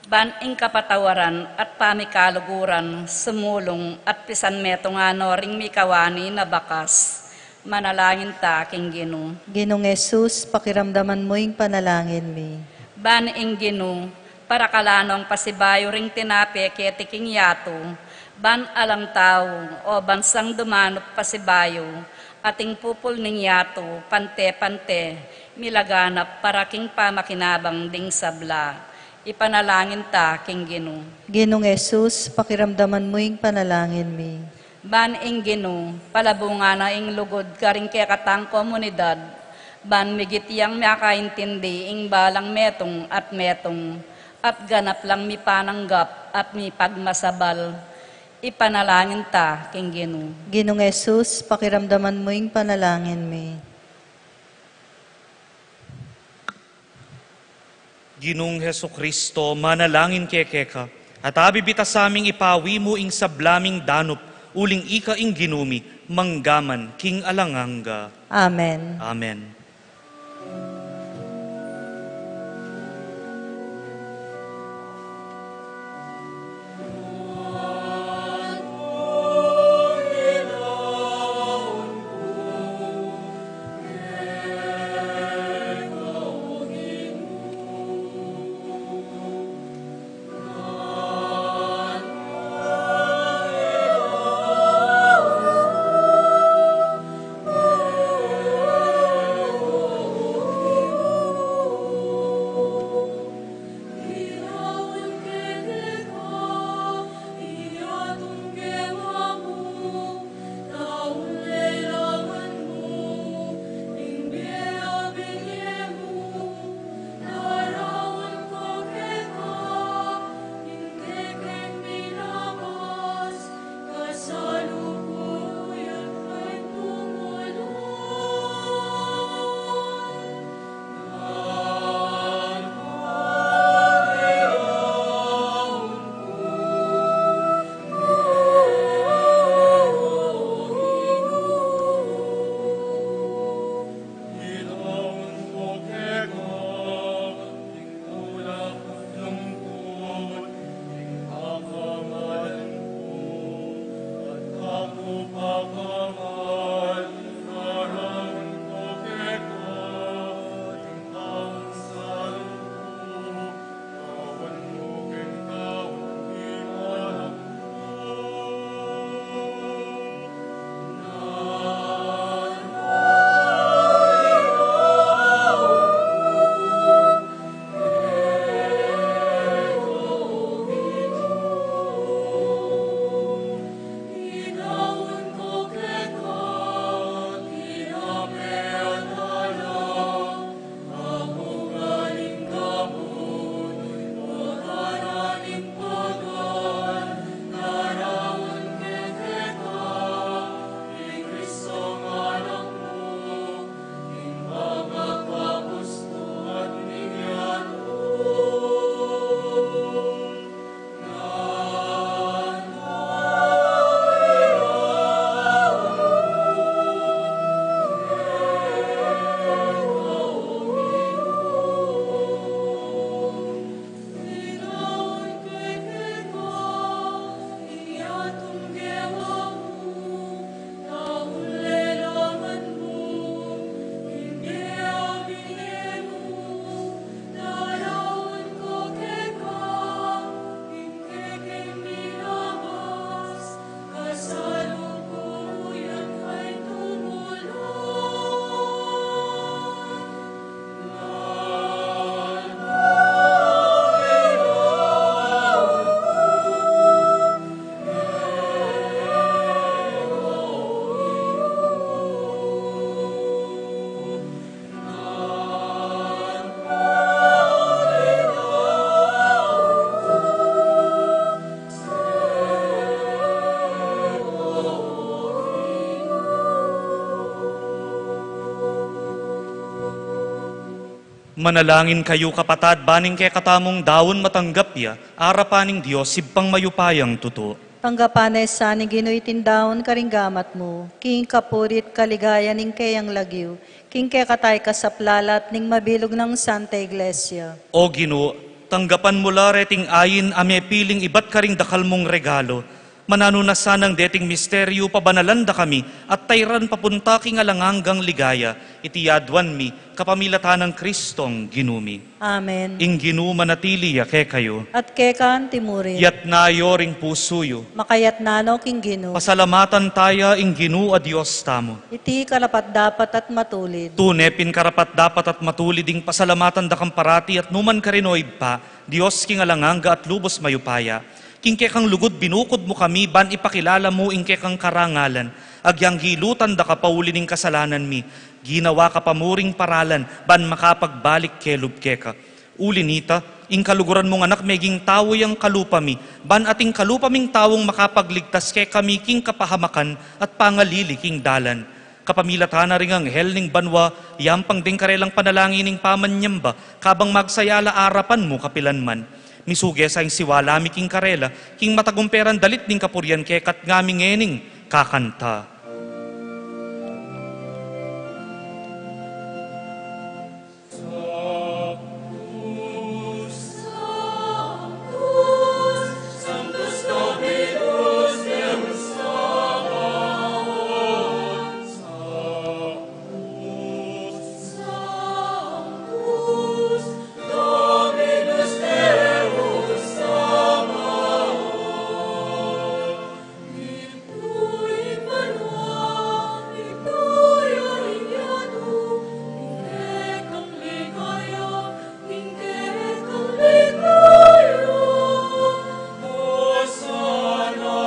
Ban ing kapatawaran at pamikaluguran, sumulong at pisan metong ano ring mikawani na bakas. Manalangin ta, king Ginong. Ginong Jesus, pakiramdaman mo ing panalangin mi. Ban ing Ginong, para kalanong pasibayo ring tinapi keti king Yato, ban alang tao o bansang dumanop pasibayo, ating pupul ning Yato, pante-pante, milaganap para king pamakinabang ding sabla. Ipanalangin ta, king Ginong. Ginong Jesus, pakiramdaman mo ing panalangin mi. Ban ing Ginong, palabunga na ing lugod karing kekatang komunidad, ban migitiyang makaintindi ing balang metong, at ganap lang mi pananggap at mi pagmasabal. Ipanalangin ta, king Ginong. Ginong Jesus, pakiramdaman mo ing panalangin mi. Ginong Hesukristo, manalangin kekeka, at abibita sa aming ipawi mo ing sablaming danup, uling ika ing ginumi, manggaman, king alanganga. Amen. Amen. Manalangin kayo kapatad, baning kay katamong dawon matanggap ya, arapaning Diyos, sibpang mayupayang tuto. Tanggapanay sa ni Ginoy tindawon karinggamat mo, king kapurit kaligaya ning kayang lagiw, king kay katay kasaplalat ning mabilog ng Santa Iglesia. O Ginoo, tanggapan mula reting ayin ame piling ibat karing dakal mong regalo. Manano na sanang deting misteryo pabanalanda kami at tayran papunta king alanganggang ligaya. Itiyadwan mi kapamilatan ng Kristong ginumi. Amen. Ing Ginoo manatili ya kay kayo. At kekan timurin, Yat nayo ring pusuyo. makayat nano king Ginoo. Pasalamatan taya ing Ginoo a Dios tamo. Iti karapat dapat at matulid. Tunepin karapat dapat at matulid ding pasalamatan da kang parati at numan karinoib pa, Dios king alanganga at lubos mayupaya. King kang lugod binukod mo kami, ban ipakilala mo ing kang karangalan. Agyang gilutan da kapauli ning kasalanan mi. Ginawa ka pamuring paralan, ban makapagbalik kelub keka. Uli nita, ing kaluguran mong anak meging tawo yang kalupami, ban ating kalupaming tawong makapagligtas kay kami king kapahamakan at pangalili king dalan. Kapamilatan na ring ang hel ning banwa, yampang ding karelang panalangin ning pamanyamba, kabang magsayala arapan mo kapilanman. Misuge sa ing siwala mi king karela, king matagumperan dalit ning kapuryan kay kat ngaming ening kakanta. Sanctus Dominus Deus Sabaoth, Sanctus Dominus Deus Sabaoth, Victori Manua, Victoria Inianu, Ingkang ligaya, Ingkang ligaya. Hosanna,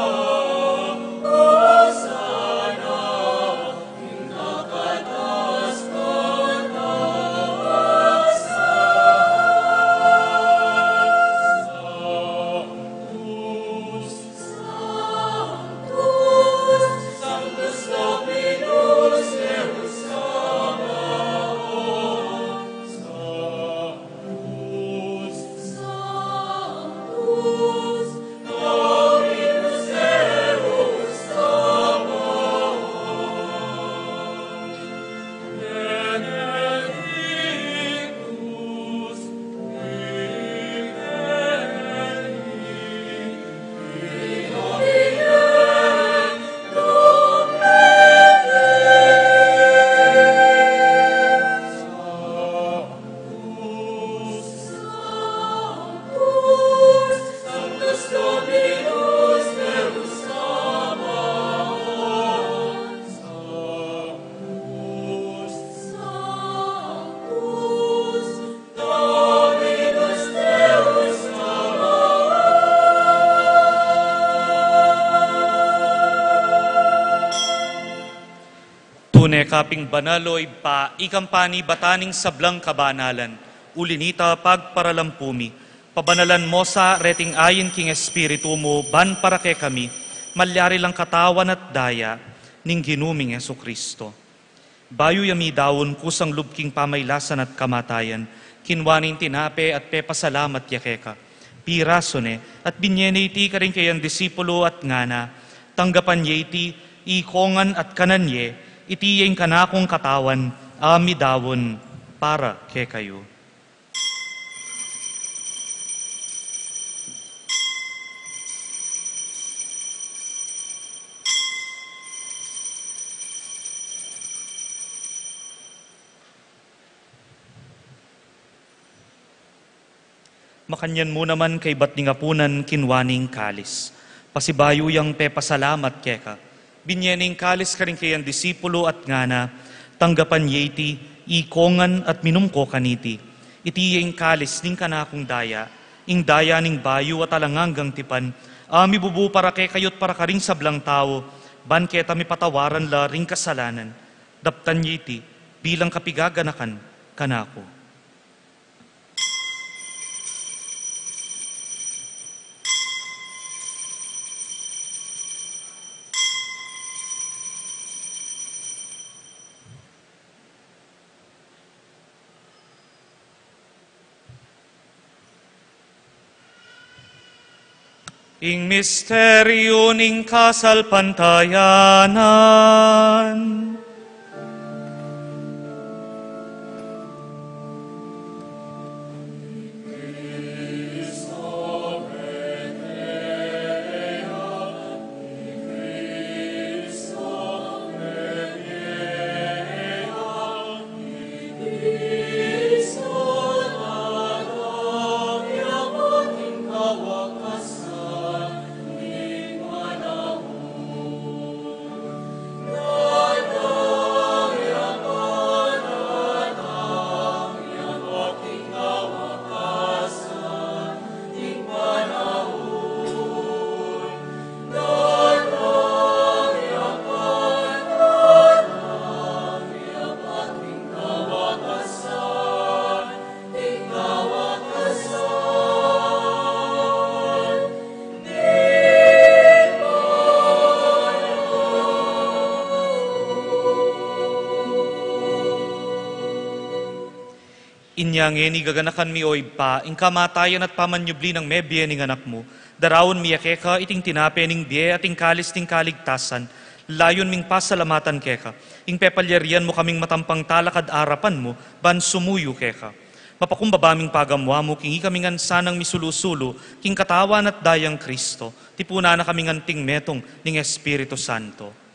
Hosanna, in kakatas pataas. Sanctus Dominus Deus Sabaoth, Sanctus Dominus Deus Sabaoth, Benedictus Sanctus Dominus Deus Sabaoth, Sanctus Dominus Deus Tunay kaping banaloy pa, ikampani bataning sablang kabanalan. Ulinita pagparalampumi. Pabanalan mo sa reting ayin king espiritu mo, ban para kay kami, malyari lang katawan at daya, ning ginuming Yesu Kristo. Bayo yami dawon kusang lubking pamaylasan at kamatayan, kinwaning tinape at pepasalamat yakeka. Pirasone at binyene iti ka rin kayang disipulo at ngana, tanggapan ye iti, ikongan at kananye, itiyeng kanakong katawan, amidawon para kay kayo. Makanyan mo naman kay batningapunan kinwaning kalis. Pasibayo yang pepasalamat keka. Binyening kalis ka rin kayang disipulo at ngana, tanggapan yeti, ikongan at minumko kaniti. Iti yung kalis ning kanakong daya, ing daya ning bayo at alanganggang tipan, ami bubu para kay kayot para karing sablang tao, ban keta mi patawaran la ring kasalanan. Daptan yeti, bilang kapigaganakan kanako. Ing misteryo ning kasalpantayanan. Inyangin igaganakan mi oy pa, ing kamatayan at pamanyubli ng may biye ning anak mo, darawon miya keka iting tinape ning biye at ing kalis ting kaligtasan, layon ming pasalamatan keka, ing pepalyarian mo kaming matampang talakad arapan mo, ban sumuyo keka. Mapakumbabaming pagamwa mo, kingi kaming ansanang misulusulo, king katawan at dayang Kristo, tipuna na kaming anting metong ning Espiritu Santo.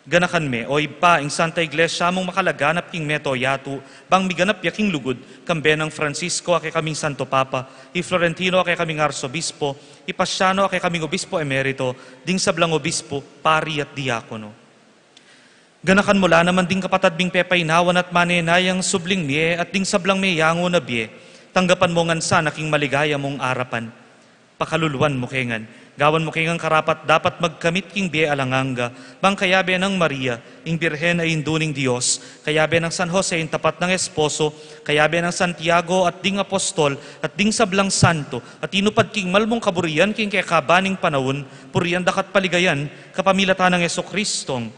Ganakan me, o ipa, ing Santa Iglesia mong makalaganap king meto yatu, bang miganap yaking lugod, kambe ng Francisco ake kaming Santo Papa, i Florentino ake kaming Arsobispo, i Pasiano ake kaming Obispo Emerito, ding sablang Obispo, Pari at Diakono. Ganakan mula naman ding kapatad bing pepainawan at manenayang subling miye at ding sablang may yango na biye, tanggapan mo ngan sana king maligaya mong arapan. Pakaluluan mo kengan, gawan mo kengang karapat dapat magkamit king biye alanganga, bang kayabe ng Maria, ing Birhen ay induning Diyos, kayabe ng San Jose ing tapat ng Esposo, kayabe ng Santiago at ding Apostol, at ding sablang Santo, at inupad king malmong kaburian king kekabaning panahon, purian dakat paligayan, kapamilatan ng Jesucristong,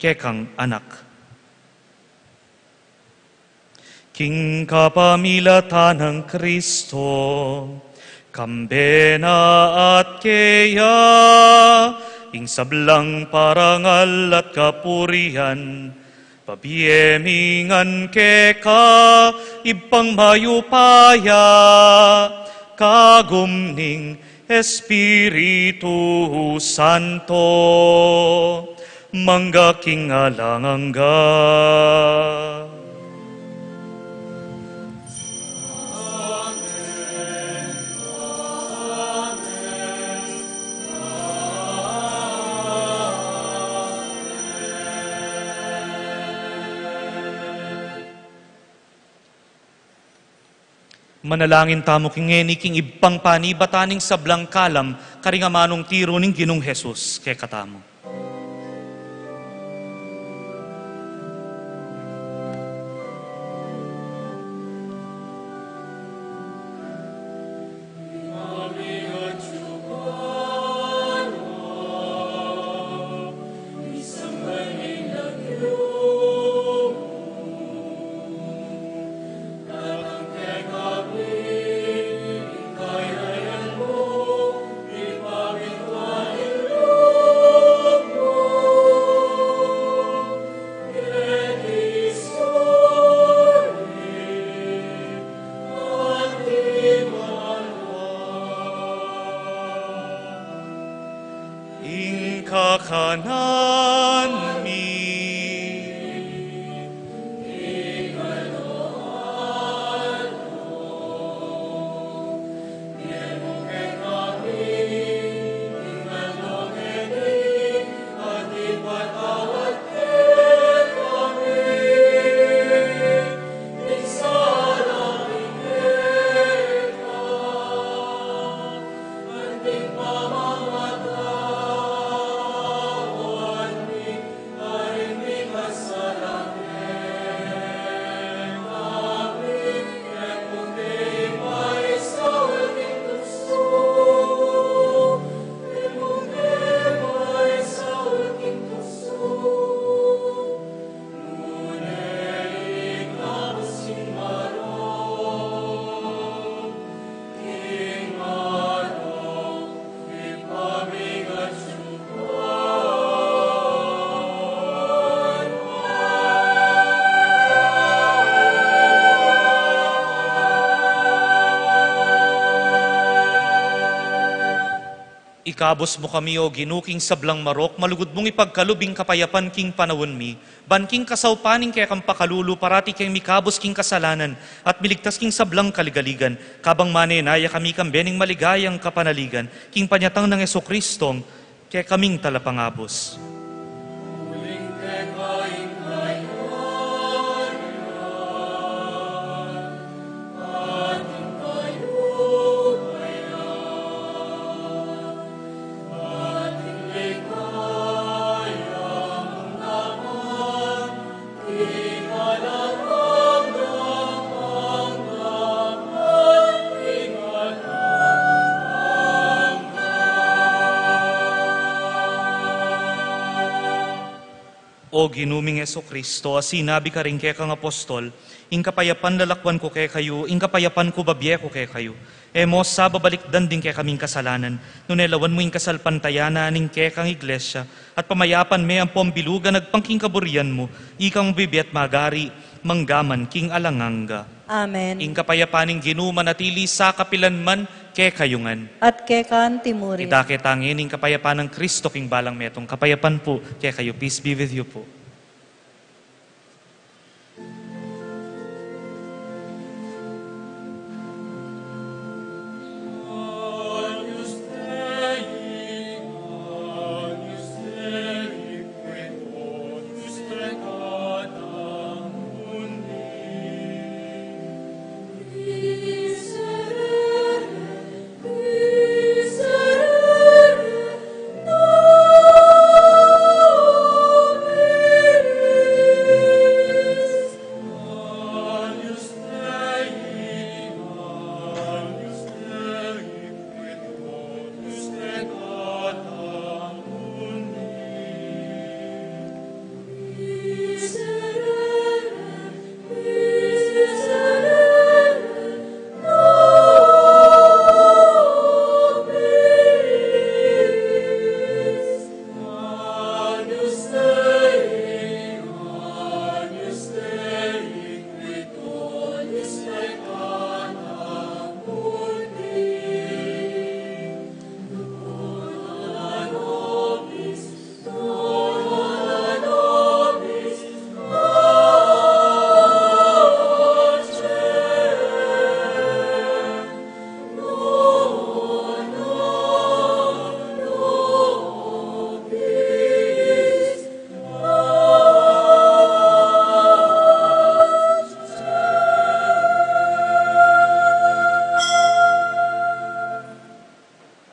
kekang anak. King kapamilatan ng Kristo, kambena at keya, ing sablang parangal at kapurian, pabiemingan keka, ibang mayupaya, kagumning Espiritu Santo, mangga king alanganga. Manalangin tamo kingeni king ibang panibataning sablang kalam karingamanong tiro ning Ginong Jesus kay katamo. Ipagituan ilo Mikabos mo kami o ginuking sablang marok, malugod mong ipagkalubing kapayapan king panawon mi, banking kasawpaning kaya kang pakalulu, parati kay mikabos king kasalanan, at miligtas king sablang kaligaligan, kabang manenaya kami kambening maligayang kapanaligan, king panyatang ng Jesucristong, kaya kaming talapangabos. O ginuming Jesucristo, sinabi ka rin kaya kang apostol, ing kapayapan lalakwan ko kaya kayo, ing kapayapan ko babye ko kaya kayo. Emo sa babalikdan din kaya kaming kasalanan, nunelawan mo ing kasalpantayana ning kaya kang iglesia, at pamayapan may ang pombilugan nagpangking kaburian mo, ikang bibiyat magari, manggaman king alanganga. Amen. Ing kapayapaning ginuman natili sa kapilanman, kaya kayungan. At kekan timurin. Ita ketangin ing kapayapan ng Kristo king balang metong kapayapan po, kaya kayo, peace be with you po.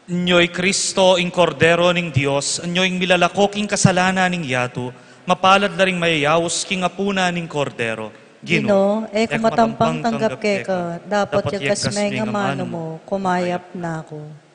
Nyo'y Kristo, ing kordero ning Dios, nyo'y milalakok ing kasalanan ning yato, mapalad na ring mayayawos king apuna ning kordero. Gino, kumatampang tanggap keka, dapat yakas may nga mano mo, kumayap na ako.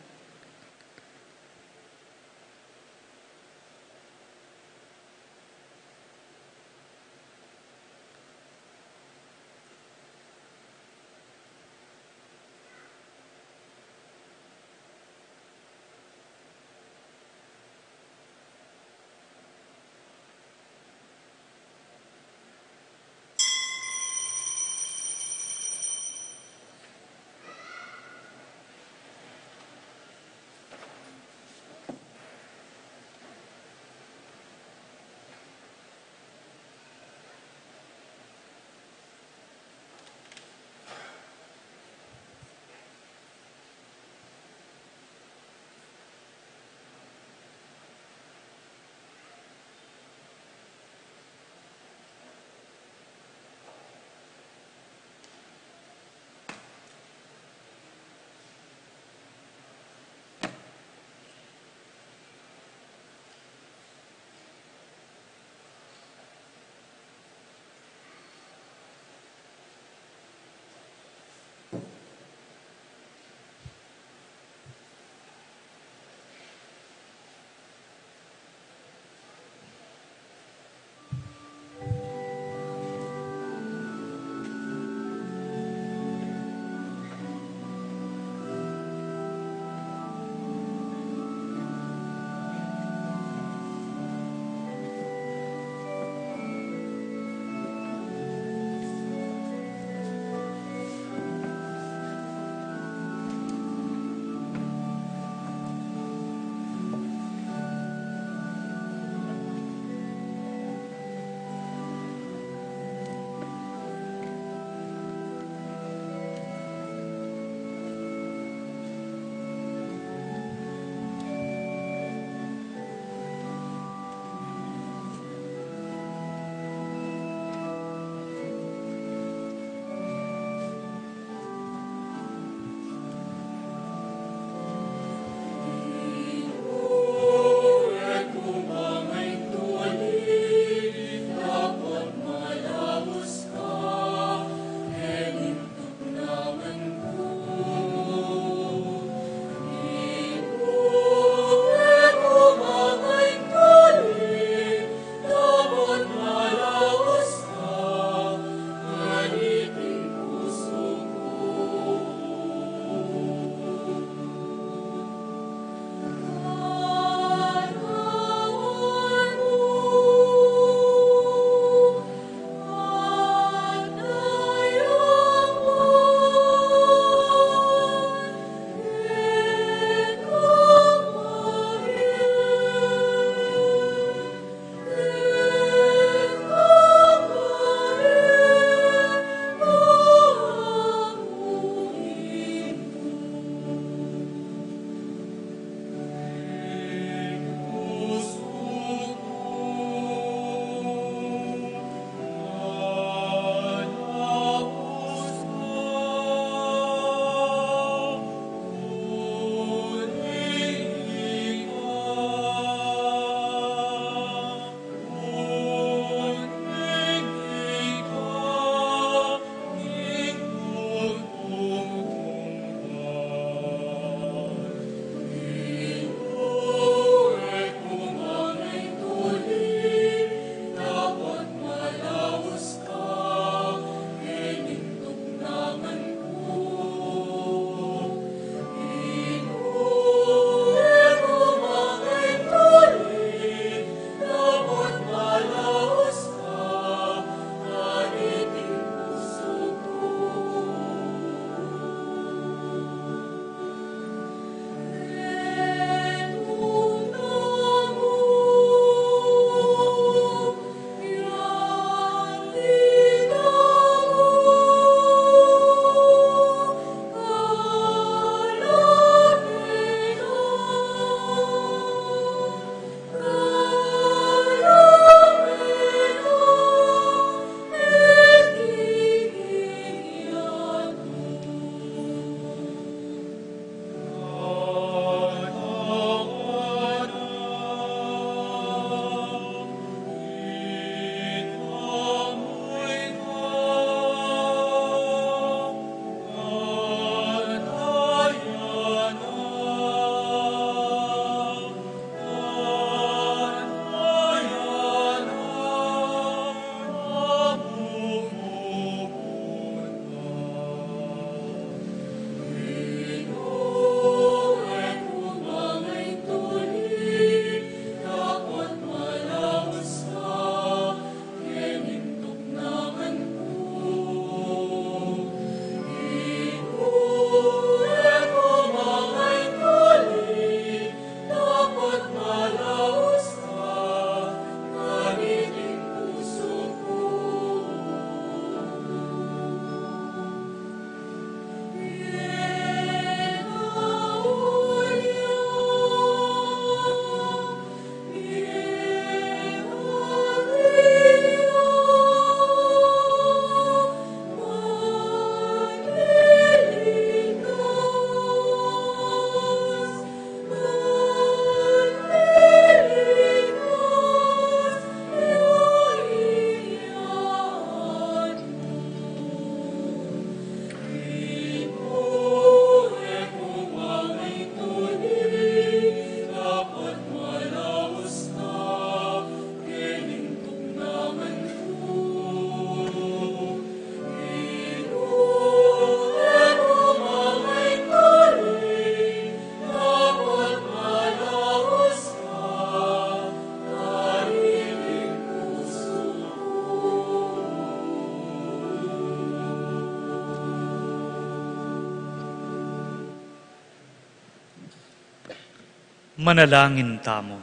Manalangin tamo.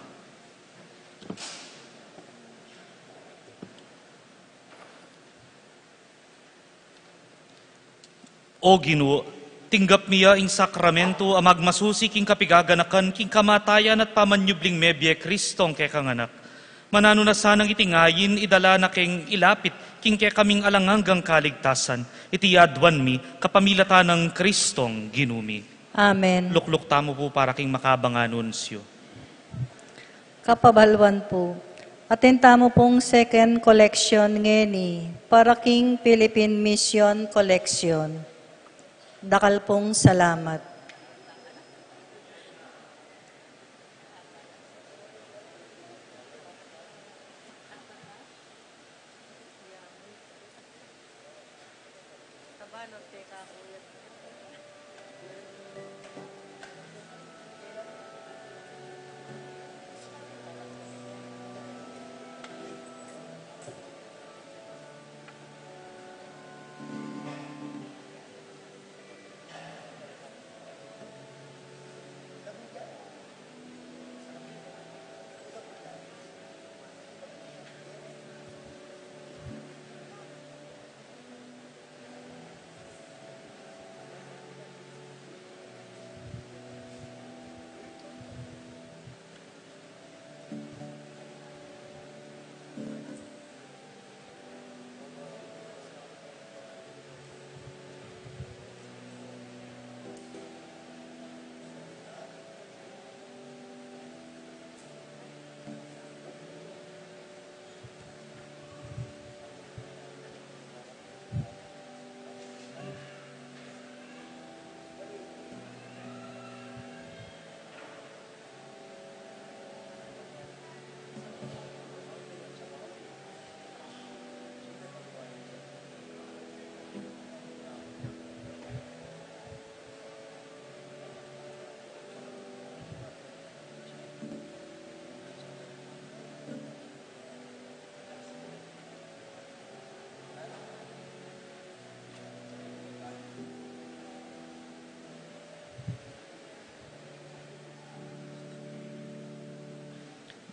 O Ginoo, tinggap miya ing sakramento amag masusi king kapigaganakan king kamatayan at pamanyubling mebye Kristong kay kanganak. Manano na sanang itingayin, idala na king ilapit, king kay kaming alanganggang kaligtasan, itiyadwan mi, kapamilata ng Kristong ginumi. Amen. Lukluk tamo po para king makabanganunsyo. Kapabalwan po. Atinta mo pong second collection ngeni para king Philippine Mission Collection. Dakal pong salamat.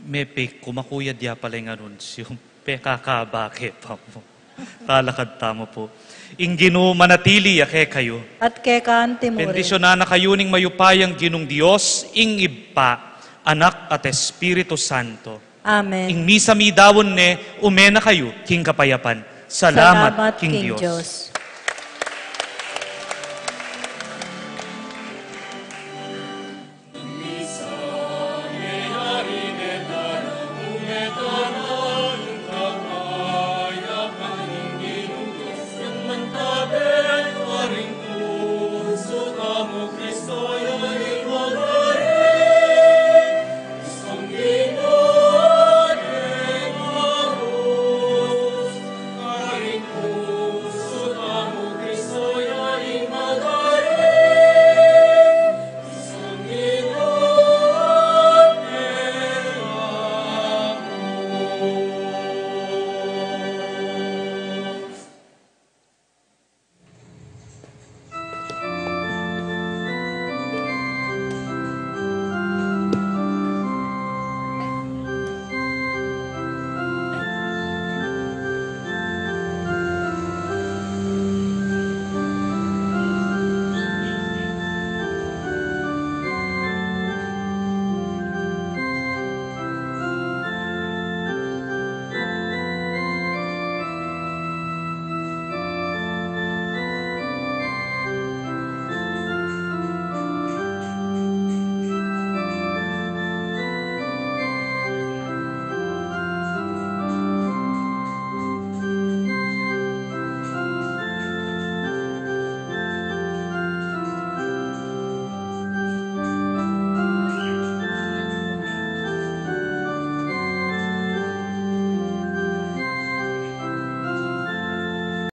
Mepe, kumakuya diya pala yung anunsyo. Pekakabake pa mo. Kalakad tamo po. Ginoo manatili ake kayo. At kay kantimuri. Bendisyonan na kayo ning mayupayang Ginong Dios, ing Iba, Anak at Espiritu Santo. Amen. Ing misa mi dawon ne, umena kayo, king kapayapan. Salamat, King Diyos.